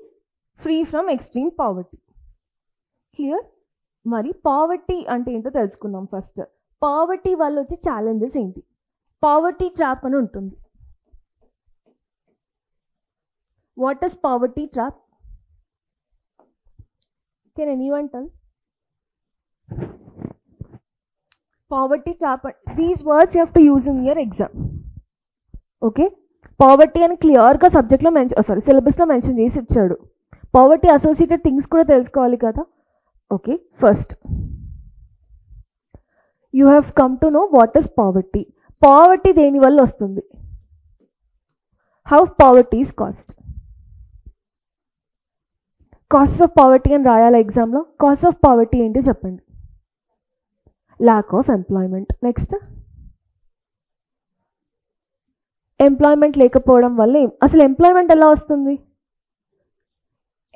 free from extreme poverty. Clear? Mari poverty ante ento telusukunnam first. Poverty valla వచ్చే challenges ఏంటి? Poverty trap అని ఉంటుంది. What is poverty trap? Can anyone tell? Poverty trap, these words you have to use in your exam. Okay, poverty అని క్లియర్గా సబ్జెక్ట్లో సిలబస్లో mention చేసి ఇచ్చాడు. పావర్టీ అసోసియేటెడ్ థింగ్స్ కూడా తెలుసుకోవాలి కదా. Okay, first you have come to know what is poverty. Poverty దేని వల్ల వస్తుంది? How poverty is cost. Cost of poverty అని రాయాలి ఎగ్జామ్లో. కాస్ట్ ఆఫ్ పావర్టీ ఏంటి చెప్పండి? Lack of employment. Next, employment లేకపోవడం వల్ల అసలు ఎంప్లాయ్మెంట్ ఎలా వస్తుంది?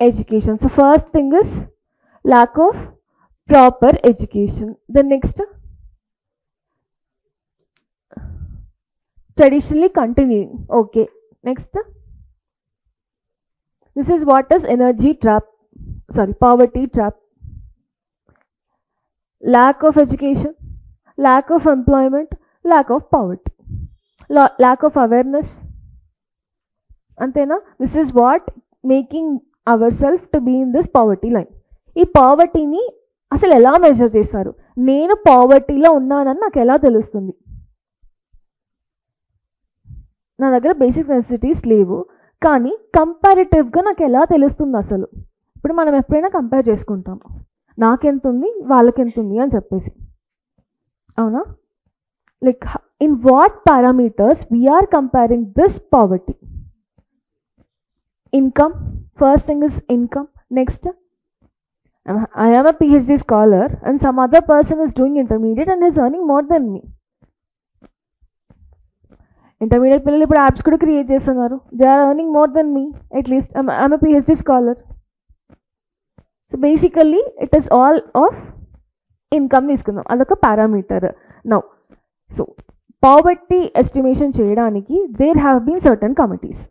Education. So first thing is lack of proper education. Then next, traditionally continuing. Okay, next, this is what is poverty trap. Lack of education, lack of employment, lack of poverty, lack of awareness. Antena, this is what making ourselves to be in this poverty line. ఈ పావర్టీని అసలు ఎలా measure చేస్తారు? నేను పావర్టీలో ఉన్నానని నాకు ఎలా తెలుస్తుంది? నా దగ్గర బేసిక్ నెసెసిటీస్ లేవు, కానీ కంపారిటివ్గా నాకు ఎలా తెలుస్తుంది అసలు? ఇప్పుడు మనం ఎప్పుడైనా కంపేర్ చేసుకుంటాము, నాకెంత ఉంది వాళ్ళకెంత ఉంది అని చెప్పేసి, అవునా? Like in what parameters we're comparing this poverty? Income, first thing is income. Next, I am a PhD scholar and some other person is doing intermediate and is earning more than me. Intermediate పిల్లలు ఇప్పుడు apps కూడా create చేస్తున్నారు. They are earning more then me, at least I'm a PhD scholar. So basically it is all of income తీసుకుందాం, అదొక parameter. Now so poverty estimation చేయడానికి there have been certain committees.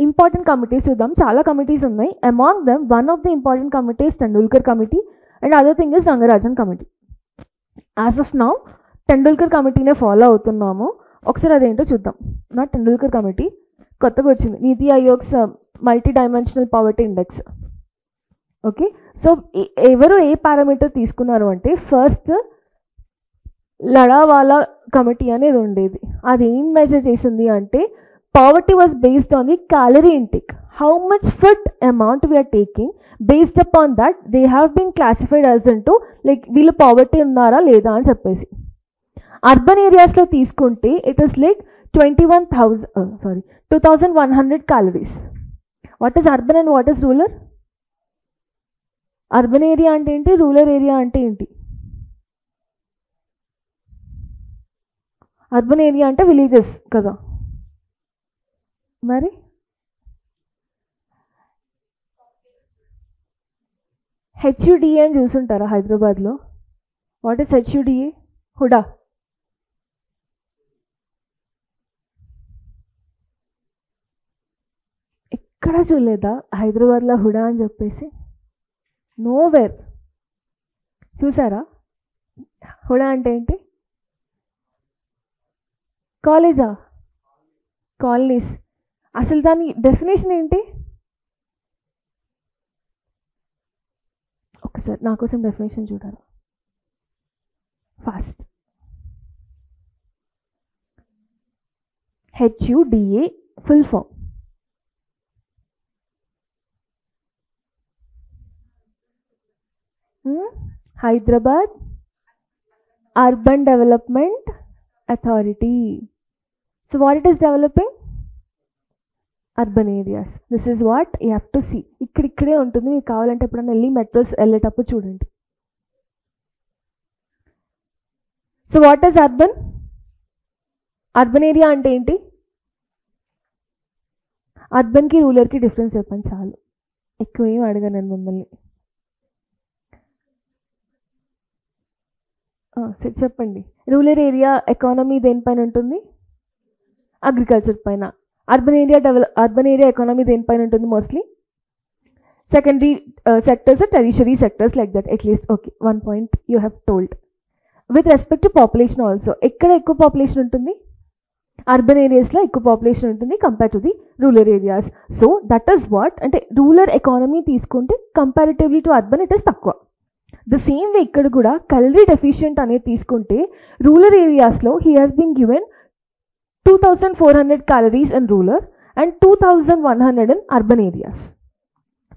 Important committees చూద్దాం, చాలా committees ఉన్నాయి. Among them one of the important committees Tendulkar committee and other thing is Rangarajan committee. As of now Tendulkar కమిటీనే follow అవుతున్నాము. ఒకసారి అదేంటో చూద్దాం. నాట్ టెండూల్కర్ కమిటీ, కొత్తగా వచ్చింది నీతి ఆయోగ్స్ multi dimensional poverty index. Okay, so ఎవరు ఏ పారామీటర్ తీసుకున్నారు అంటే, ఫస్ట్ లడావాలా కమిటీ అనేది ఉండేది. అది ఏం మెజర్ చేసింది అంటే, poverty was based on the calorie intake, how much food amount we're taking. Based upon that they have been classified as into like వీళ్ళు పావర్టీ ఉన్నారా లేదా అని చెప్పేసి. అర్బన్ ఏరియాస్లో తీసుకుంటే it is like 2100 calories. What is urban and what is rural? Urban area అంటే ఏంటి, rural area అంటే ఏంటి? అర్బన్ ఏరియా అంటే విలేజెస్ కదా. మరి హెచ్యుడిఏ అని చూసుంటారా హైదరాబాద్లో? What is HUDA? హుడా. ఎక్కడ చూడలేదా హైదరాబాద్లో హుడా అని చెప్పేసి? నోవేర్. చూసారా హుడా అంటే ఏంటి? కాలేజా? కాలనీస్. అసలు దాని డెఫినేషన్ ఏంటి? ఒకసారి నా కోసం డెఫినేషన్ చూడాలి fast. HUDA full form. Hyderabad urban development authority. So what it is developing? Urban areas. This is what you have to see. ఇక్కడే ఉంటుంది, మీకు కావాలంటే ఎప్పుడైనా వెళ్ళి మెట్రోస్ వెళ్ళేటప్పుడు చూడండి. So what is urban? Urban area అంటే ఏంటి? అర్బన్కి రూరల్కి డిఫరెన్స్ చెప్పండి చాలు, ఎక్కువ ఏం అడగాను నేను మిమ్మల్ని. చెప్పండి. రూరల్ ఏరియా ఎకానమీ దేనిపైన ఉంటుంది? అగ్రికల్చర్ పైన. అర్బన్ ఏరియా ఎకానమీ దేనిపైన ఉంటుంది? Mostly secondary sectors, tertiary sectors like that at least. Okay, 1 point you have told. With respect to population also, ఎక్కడ ఎక్కువ పాపులేషన్ ఉంటుంది? అర్బన్ ఏరియాస్లో ఎక్కువ పాపులేషన్ ఉంటుంది compare to the rural areas. So that is what, అంటే rural economy తీసుకుంటే comparatively to urban it is తక్కువ. The same way ఇక్కడ కూడా కలరీ డెఫిషియెంట్ అనేది తీసుకుంటే రూరల్ ఏరియాస్లో he has been given 2400 calories in rural and 2100 in urban areas.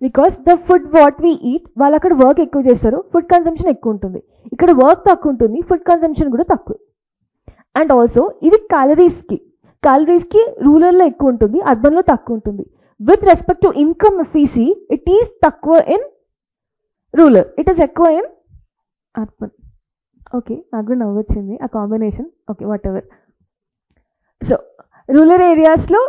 Because the food what we eat, వాళ్ళు అక్కడ వర్క్ ఎక్కువ చేస్తారు, ఫుడ్ కన్సంప్షన్ ఎక్కువ ఉంటుంది. ఇక్కడ వర్క్ తక్కువ ఉంటుంది, ఫుడ్ కన్సంప్షన్ కూడా తక్కువ. అండ్ ఆల్సో ఇది క్యాలరీస్కి రూరల్లో ఎక్కువ ఉంటుంది, అర్బన్లో తక్కువ ఉంటుంది. With respect to income efficiency it is తక్కువ ఇన్ రూరల్, ఇట్ ఈస్ ఎక్కువ ఇన్ అర్బన్. ఓకే, నాకు కూడా నవ్వు వచ్చింది ఆ combination. Okay, whatever. So rural ఏరియాస్లో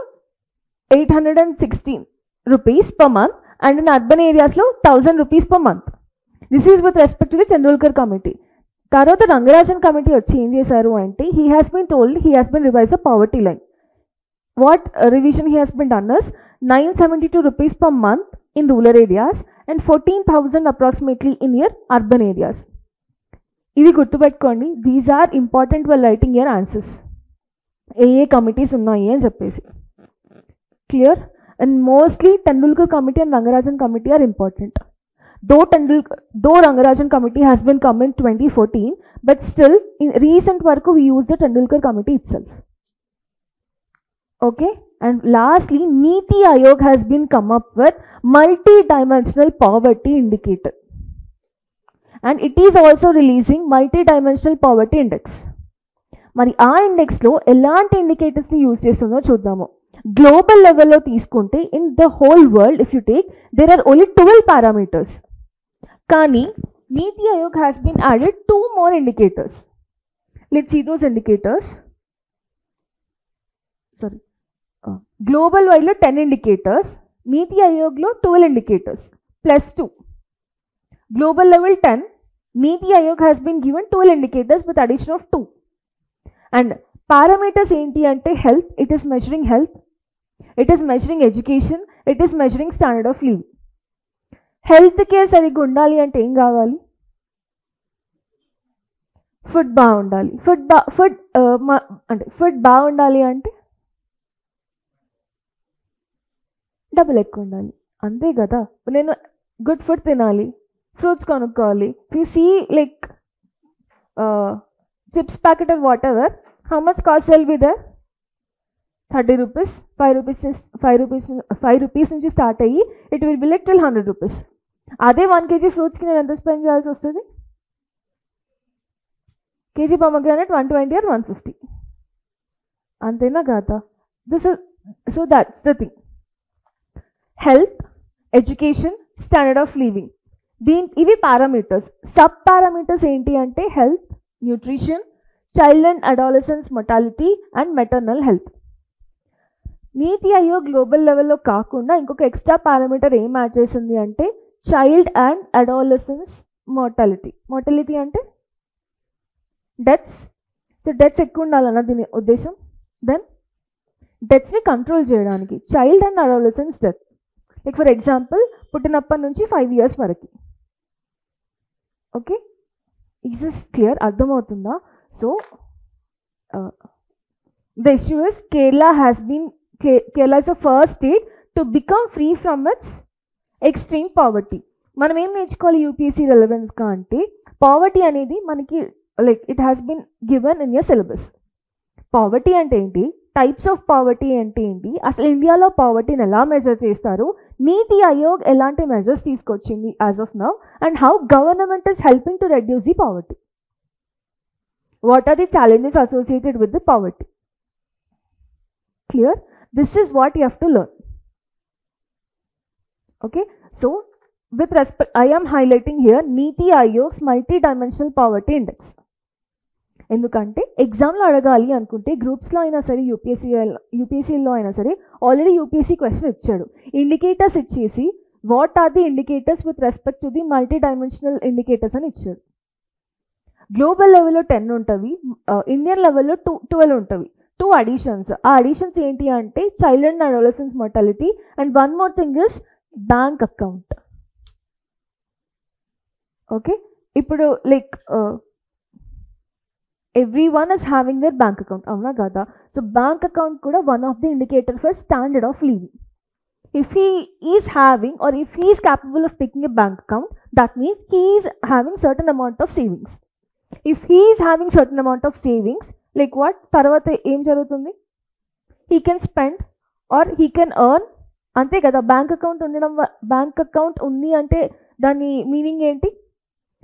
816 rupees per month and in urban areasలో 1000 rupees per month. This is with respect to the Tendulkar committee. తర్వాత రంగరాజన్ కమిటీ వచ్చి ఏం చేశారు అంటే he has been told he has been revise the poverty line. What revision he has been done is 972 rupees per month in rural areas and 14,000 approximately in your urban areas. ఇవి గుర్తుపెట్టుకోండి, these are important well writing your answers. ఏ committees ఉన్నాయి అని చెప్పేసి. Clear? And mostly Tendulkar committee and Rangarajan committee are important. Though Rangarajan committee has been come in 2014, but still in recent work we use the Tendulkar committee itself. Okay, and lastly Niti Aayog has been come up with multi-dimensional poverty indicator and it is also releasing multi-dimensional poverty index. మరి ఆ ఇండెక్స్లో ఎలాంటి ఇండికేటర్స్ని use చేస్తుందో చూద్దాము. Global లెవెల్లో తీసుకుంటే in the whole world if you take there are only 12 parameters. కానీ NITI Aayog has been added 2 more indicators. Let's see those indicators. Sorry, global వైడ్లో 10 indicators, NITI ఆయోగ్లో 12 indicators +2. Global level 10, NITI Aayog has been given 12 indicators with addition of 2. And parameters ఏంటి అంటే health, it is measuring health, it is measuring education, it is measuring standard of living. Health care సరిగ్గా ఉండాలి అంటే ఏం కావాలి? Food బాగుండాలి. Food బాగుండాలి అంటే డబ్బులు ఎక్కువ ఉండాలి, అంతే కదా. నేను గుడ్ ఫుడ్ తినాలి, ఫ్రూట్స్ కొనుక్కోవాలి. You see like chips packet or whatever, how much cost will be there? 30 rupees, 5 rupees నుంచి స్టార్ట్ అయ్యి it will be like till 100 rupees. అదే 1 kg ఫ్రూట్స్కి నేను ఎంత స్పెండ్ చేయాల్సి వస్తుంది? కేజీ పొమగ్రానైట్ 120 or 150, అంతేనా కాదా? So that's the thing. Health, education, standard of living, ఇవి పారామీటర్స్. సబ్ పారామీటర్స్ ఏంటి అంటే health, nutrition, child and adolescence mortality and maternal health. NITI Aayog global లెవెల్లో కాకుండా ఇంకొక ఎక్స్ట్రా పారామీటర్ ఏం యాడ్ చేసింది అంటే child and adolescence mortality. Mortality అంటే డెత్స్. సో డెత్స్ ఎక్కువ ఉండాలన్న దీని ఉద్దేశం. దెన్ డెత్స్ని కంట్రోల్ చేయడానికి child and adolescence death, like for example పుట్టినప్పటి నుంచి 5 years వరకు. Okay, is is clear? అర్థమవుతుందా? So The issue is Kerala is the first state to become free from its extreme poverty. మనం ఏం నేర్చుకోవాలి యూపీఎస్సీ రెలవెన్స్గా అంటే పావర్టీ అనేది మనకి like it has been given in your syllabus. Poverty అంటే ఏంటి, types of poverty అంటే ఏంటి, అసలు ఇండియాలో పావర్టీని ఎలా మెజర్ చేస్తారు, నీతి ఆయోగ్ ఎలాంటి మెజర్స్ తీసుకొచ్చింది as of now, and how government is helping to reduce the poverty. What are the challenges associated with the poverty. Clear? This is what you have to learn. Okay, so with respect, I am highlighting here Niti Aayog's multi-dimensional poverty index. ఎందుకంటే ఎగ్జామ్లో అడగాలి అనుకుంటే గ్రూప్స్లో అయినా సరే యూపీఎస్సీలో అయినా సరే ఆల్రెడీ యూపీఎస్సీ క్వశ్చన్ ఇచ్చాడు. ఇండికేటర్స్ ఇచ్చేసి what are the indicators with respect to the multi dimensional indicators అని ఇచ్చాడు. గ్లోబల్ లెవెల్లో 10 ఉంటుంది, ఇండియన్ లెవెల్లో 12 ఉంటుంది. 2 అడిషన్స్. ఆ అడిషన్స్ ఏంటి అంటే child and adolescence mortality and one more thing is bank account. Okay, ఇప్పుడు like every one is having their bank account, అవునా కదా? సో బ్యాంక్ అకౌంట్ కూడా one of the indicator for standard of living. If he is having or if he is capable of taking a bank account, that means he is having certain amount of savings. If he is having certain amount of savings, like what? Tarvata em jarugutundi? He can spend or he can earn. Ante kada bank account undi ante dani meaning enti?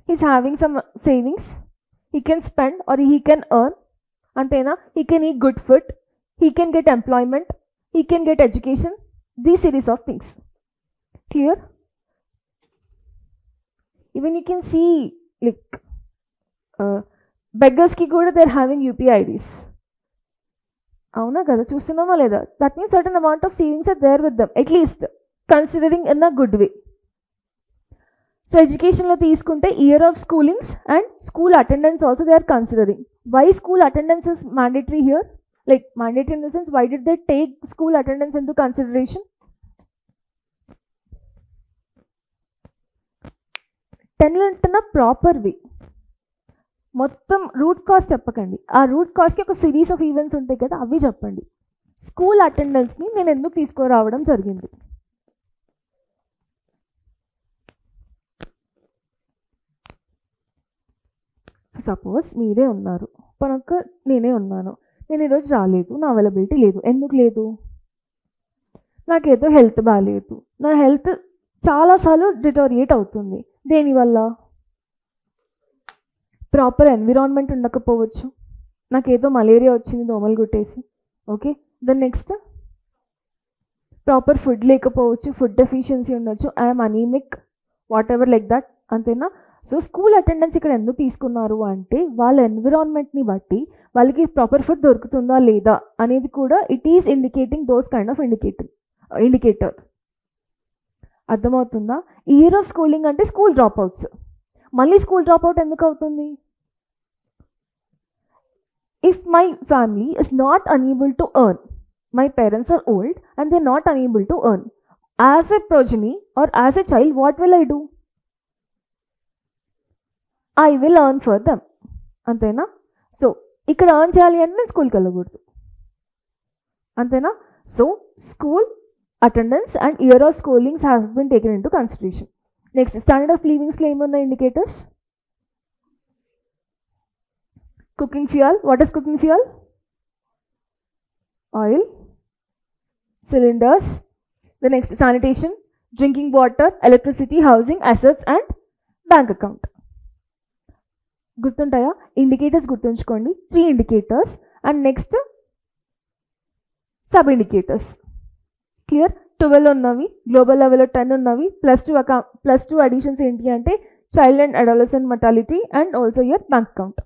He is having some savings. He can spend or he can earn. Antena? He can eat good food. He can get employment. He can get education. These series of things. Clear? Even you can see like beggars ki kuda they are having UPI IDs. Avuna kada chustunnama leda? That means certain amount of savings are there with them, at least considering in a good way. So education lo teeskunte year of schoolings and school attendance also they are considering. Why school attendance is mandatory here? Like mandatory in the sense, why did they take school attendance into consideration? 10 in a proper way. మొత్తం root cause చెప్పకండి, ఆ route కాజ్కి ఒక series of events ఉంటాయి కదా, అవి చెప్పండి. School అటెండెన్స్ని నేను ఎందుకు తీసుకురావడం జరిగింది? సపోజ్ మీరే ఉన్నారు, పనొక్క నేనే ఉన్నాను, నేను ఈరోజు రాలేదు, నా అవైలబిలిటీ లేదు. ఎందుకు లేదు? నాకేదో హెల్త్ బాగాలేదు, నా హెల్త్ చాలాసార్లు డిటోరియేట్ అవుతుంది. దేనివల్ల? ప్రాపర్ ఎన్విరాన్మెంట్ ఉండకపోవచ్చు, నాకేదో మలేరియా వచ్చింది దోమలు గుట్టేసి. Okay, then next proper food లేకపోవచ్చు, ఫుడ్ డెఫిషియన్సీ ఉండొచ్చు, I am anaemic, whatever like that. అంతేనా? సో స్కూల్ అటెండెన్స్ ఇక్కడ ఎందుకు తీసుకున్నారు అంటే వాళ్ళ ఎన్విరాన్మెంట్ని బట్టి వాళ్ళకి ప్రాపర్ ఫుడ్ దొరుకుతుందా లేదా అనేది కూడా it is indicating those kind of indicator. అర్థమవుతుందా? ఇయర్ ఆఫ్ స్కూలింగ్ అంటే స్కూల్ డ్రాప్ అవుట్స్. మళ్ళీ స్కూల్ డ్రాప్ అవుట్ ఎందుకు అవుతుంది? If my family is not unable to earn, my parents are old and they not unable to earn, as a progeny or as a child, what will I do? I will earn for them. అంతేనా? So ఇక్కడ earn చేయాలి అంటే నేను స్కూల్కి వెళ్ళకూడదు. అంతేనా? So school attendance and year of schoolings have been taken into consideration. Next standard of లివింగ్స్లో ఏమున్న indicators? Cooking fuel. What is cooking fuel? Oil, cylinders. The next, sanitation, drinking water, electricity, housing, assets and bank account. గుర్తుంటాయా? Indicators గుర్తుంచుకోండి, 3 indicators and next sub indicators. Clear? 12 ఉన్నవి, global లెవెల్లో 10 ఉన్నవి, +2 additions ఏంటి అంటే child and adolescent mortality and also your bank account.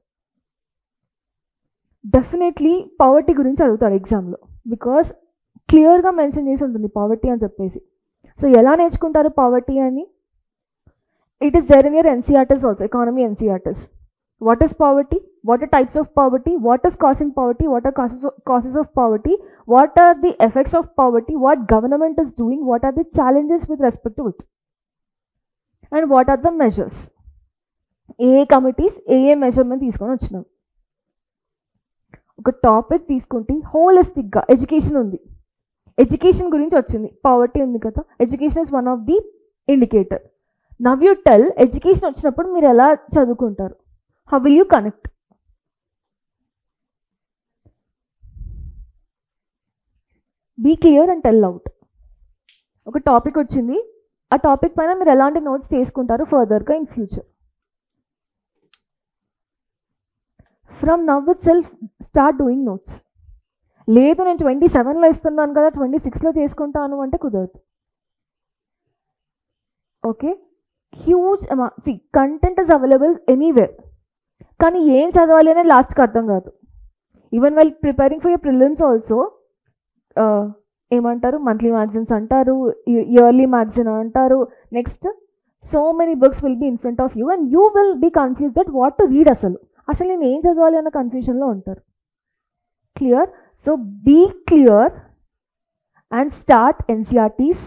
Definitely poverty గురించి అడుగుతాడు ఎగ్జామ్లో, బికాస్ క్లియర్గా మెన్షన్ చేసి ఉంటుంది పావర్టీ అని చెప్పేసి. సో ఎలా నేర్చుకుంటారు పావర్టీ అని? It is there in your NCERTs also, economy NCERTs. What is poverty? What are types of poverty? What is causing poverty? What are causes of poverty? What are the effects of poverty? What government is doing? What are the challenges with respect to it? And what are the measures? A committees A measurement తీసుకొని వచ్చినాం. ఒక topic తీసుకుంటే హోలిస్టిక్గా education ఉంది, education గురించి వచ్చింది, poverty ఉంది కదా, education is one of the indicator. Now you tell education వచ్చినప్పుడు మీరు ఎలా చదువుకుంటారు, how will you connect? Be clear and tell out. ఒక టాపిక్ వచ్చింది, ఆ టాపిక్ పైన మీరు ఎలాంటి నోట్స్ చేసుకుంటారు ఫర్దర్గా in future. From now itself start doing notes. లేదు నేను 27లో ఇస్తున్నాను కదా 26లో చేసుకుంటాను అంటే కుదరదు. Okay, huge content is available anywhere, కానీ ఏం చదవాలి అనేది లాస్ట్కి అర్థం కాదు. Even while preparing for your prelims also ఏమంటారు, మంత్లీ మ్యాగజైన్స్ అంటారు, ఇయర్లీ మ్యాగజైన్ అంటారు, next so many books will be in front of you and you will be confuse that what to read. అసలు నేను ఏం చదవాలి అన్న కన్ఫ్యూజన్లో ఉంటారు. Clear? So be clear and start NCERTs,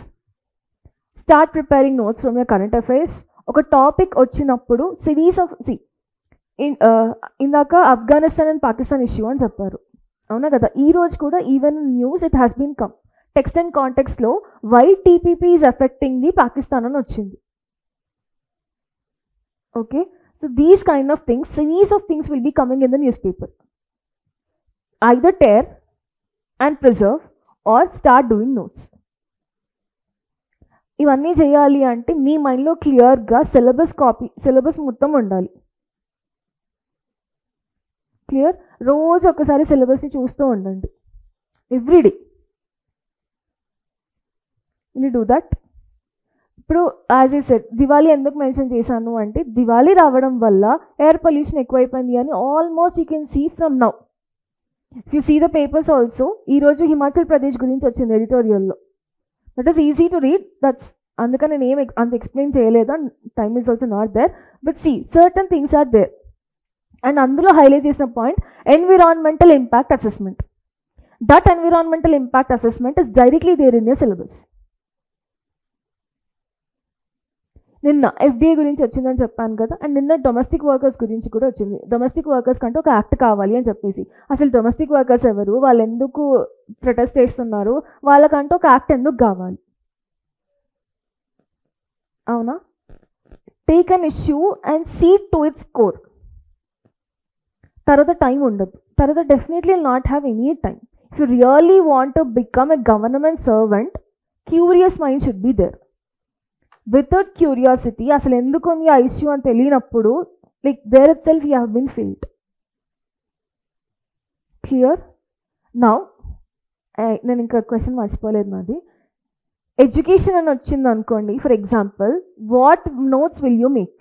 start preparing notes from your current affairs. ఒక topic వచ్చినప్పుడు series of ఇందాక ఆఫ్ఘనిస్తాన్ అండ్ పాకిస్తాన్ ఇష్యూ అని చెప్పారు, అవునా కదా? ఈరోజు కూడా even news it has been come text and కాంటెక్స్ట్లో why TPP is affecting the Pakistan అని వచ్చింది. Okay, so these kind of things, series of things will be coming in the newspaper. Either tear and preserve or start doing notes. ఇవన్నీ చేయాలి అంటే మీ మైండ్లో క్లియర్గా syllabus మొత్తం ఉండాలి. క్లియర్? రోజు ఒకసారి సిలబస్ని చూస్తూ ఉండండి ఎవ్రీడే. Will do that? ఇప్పుడు యాజ్ ఏ సెట్ దివాళీ ఎందుకు మెన్షన్ చేశాను అంటే దివాళీ రావడం వల్ల ఎయిర్ పొల్యూషన్ ఎక్కువైపోయింది అని almost you can see from now. If you see the papers also, ఈరోజు హిమాచల్ ప్రదేశ్ గురించి వచ్చింది ఎడిటోరియల్లో. That is easy to read, that's అందుకని నేను ఏం అంత ఎక్స్ప్లెయిన్ చేయలేదు, time is also not there, but see certain things are there. And అందులో హైలైట్ చేసిన point environmental impact assessment. That environmental impact assessment is directly there in your syllabus. నిన్న FDA గురించి వచ్చిందని చెప్పాను కదా, అండ్ నిన్న డొమెస్టిక్ వర్కర్స్ గురించి కూడా వచ్చింది. డొమెస్టిక్ వర్కర్స్ కంటే ఒక యాక్ట్ కావాలి అని చెప్పేసి, అసలు డొమెస్టిక్ వర్కర్స్ ఎవరు, వాళ్ళు ఎందుకు ప్రొటెస్ట్ చేస్తున్నారు, వాళ్ళకంటూ ఒక యాక్ట్ ఎందుకు కావాలి, అవునా? Take an issue and see to its core. తర్వాత టైం ఉండదు, తర్వాత definitely not have any time. If you really want to become a government servant, curious mind should be there. Without curiosity, అసలు ఎందుకు ఉంది ఆ ఇష్యూ అని తెలియనప్పుడు, like there itself you have been failed. Clear? Now నేను ఇంకా question మర్చిపోలేదు నాది. ఎడ్యుకేషన్ అని వచ్చింది అనుకోండి, for example what notes will you make?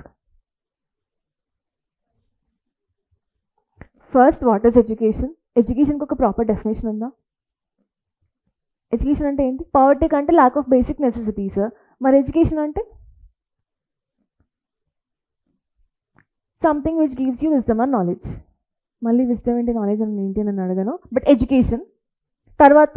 First, what is education? ఎడ్యుకేషన్కి ఒక ప్రాపర్ డెఫినేషన్ ఉందా? ఎడ్యుకేషన్ అంటే ఏంటి? పావర్టీ కంటే ల్యాక్ ఆఫ్ బేసిక్ నెసెసిటీస్. మరి ఎడ్యుకేషన్ అంటే something which gives you wisdom and knowledge. మళ్ళీ విజ్డమ్ ఏంటి, నాలెడ్జ్ అని ఏంటి అని అడగను, బట్ ఎడ్యుకేషన్. తర్వాత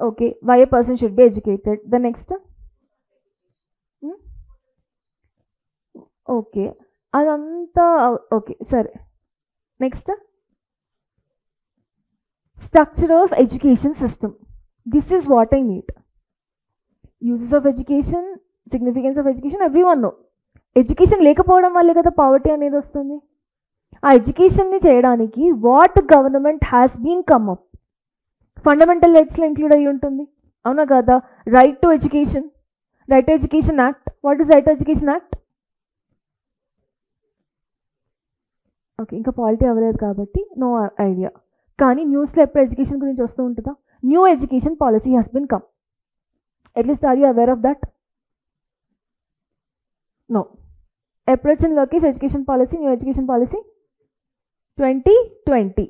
okay, why a person should be educated. The next okay, అదంతా ఓకే సరే. Next, structure of education system. This is what I need. Uses of education, significance of education, everyone know. Education లేకపోవడం వల్లే కదా poverty అనేది వస్తుంది. ఆ ఎడ్యుకేషన్ని చేయడానికి what government has been come up, fundamental రైట్స్లో ఇంక్లూడ్ అయ్యి ఉంటుంది, అవునా కదా? Right to education, right to education act. What is right to education act? Okay, ఇంకా పాలిటీ అవ్వలేదు కాబట్టి నో ఐడియా. కానీ న్యూస్లో ఎప్పుడు ఎడ్యుకేషన్ గురించి వస్తూ ఉంటుందా? New education policy has been come. At least are you aware of that? No. ఎప్పుడు వచ్చింది Lokesh education policy, new education policy? 2020,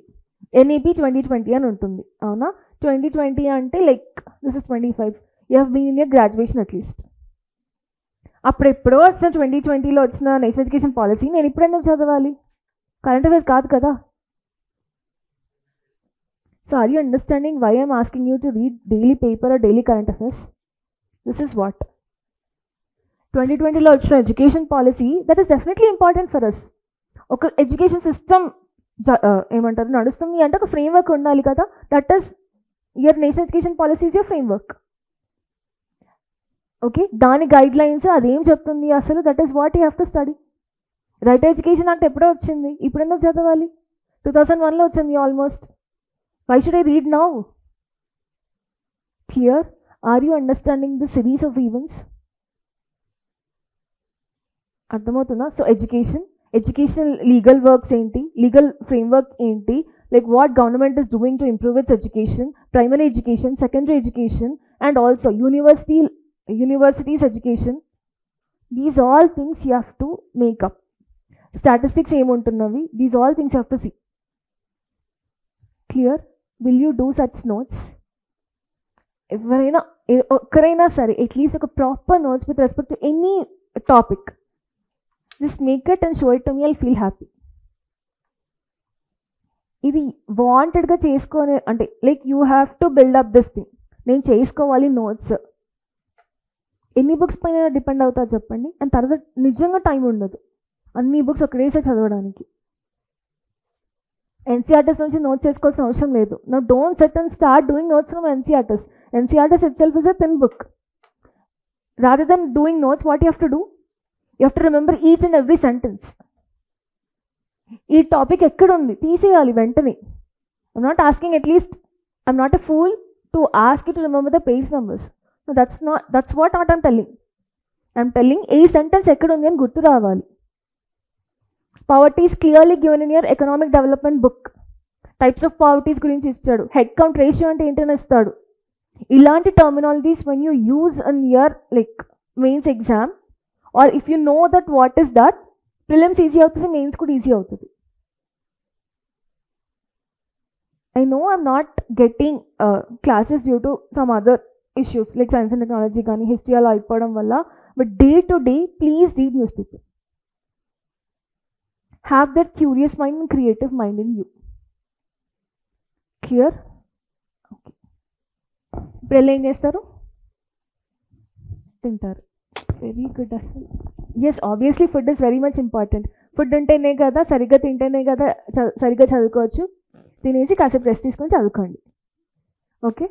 NEP 2020 అని ఉంటుంది, అవునా? 2020 అంటే like this is 25. You have been in your graduation at least. అప్పుడు ఎప్పుడో వచ్చిన 2020లో వచ్చిన నేషనల్ ఎడ్యుకేషన్ పాలసీ నేను ఇప్పుడు ఎందుకు చదవాలి? కరెంట్ అఫైర్స్ కాదు కదా. So are you understanding why I'm asking you to read daily paper or daily current affairs? This is what 2020లో వచ్చిన education policy that is definitely important for us. ఒక education system ఏమంటారు నడుస్తుంది అంటే ఒక framework ఉండాలి కదా. That is your national education policy is your framework. Okay, దాని గైడ్ లైన్స్ అదేం చెప్తుంది అసలు, that is what you have to study. Right education అంటే ఎప్పుడో వచ్చింది, ఇప్పుడు ఎందుకు చదవాలి? 2001లో వచ్చింది almost. Why should I read now? Clear? Are you understanding the series of events? అర్థమవుతుందా? సో ఎడ్యుకేషన్ లీగల్ వర్క్స్ ఏంటి, లీగల్ ఫ్రేమ్వర్క్ ఏంటి, like what government is doing to improve its education, primary education, secondary education, and also universities education. These all things you have to make up. Statistics em untunnavi, these all things you have to see. Clear? Will you do such notes? Ekkaraina sare at least oka proper notes with respect to any topic. Just make it and show it to me, I'll feel happy. ఇది వాంటెడ్గా చేసుకొని అంటే like you have to build up this thing. నేను చేసుకోవాలి notes. ఎన్ని books పైన depend అవుతా చెప్పండి. And తర్వాత నిజంగా టైం ఉండదు అన్ని బుక్స్ ఒకటేసారి చదవడానికి. ఎన్సీఆర్టీస్ నుంచి నోట్స్ చేసుకోవాల్సిన అవసరం లేదు. Now don't set and start doing notes from NCERTs. NCERTs it self is a thin book. Rather than doing notes what you have to do? You have to remember each and every sentence. ఈ topic ఎక్కడుంది తీసేయాలి వెంటనే. I'm not asking, at least I'm not a fool to ask you to remember the page numbers. That's what not I'm telling A sentence ఎక్కడుంది అని గుర్తు రావాలి. Poverty is clearly given in your economic development book. Types of poverties గురించి ఇస్తాడు. Head count ratio అంటే ఏంటని ఇస్తాడు. ఇలాంటి terminologies when you use in your like mains exam or if you know that what is that, prelims easy అవుతుంది, mains కూడా easy అవుతుంది. I know I'm not getting classes due to some other issues like science and technology కానీ history అలా అయిపోవడం వల్ల, but day to day please read news paper. Have that curious mind and creative mind in you. Clear? Okay, ఇప్పుడు వెళ్ళి ఏం చేస్తారు? తింటారు. Very good. అసలు yes, obviously food is very much important. Food ఉంటేనే కదా, సరిగ్గా తింటేనే కదా సరిగ్గా చదువుకోవచ్చు. తినేసి కాసేపు రెస్ట్ తీసుకొని చదువుకోండి. ఓకే.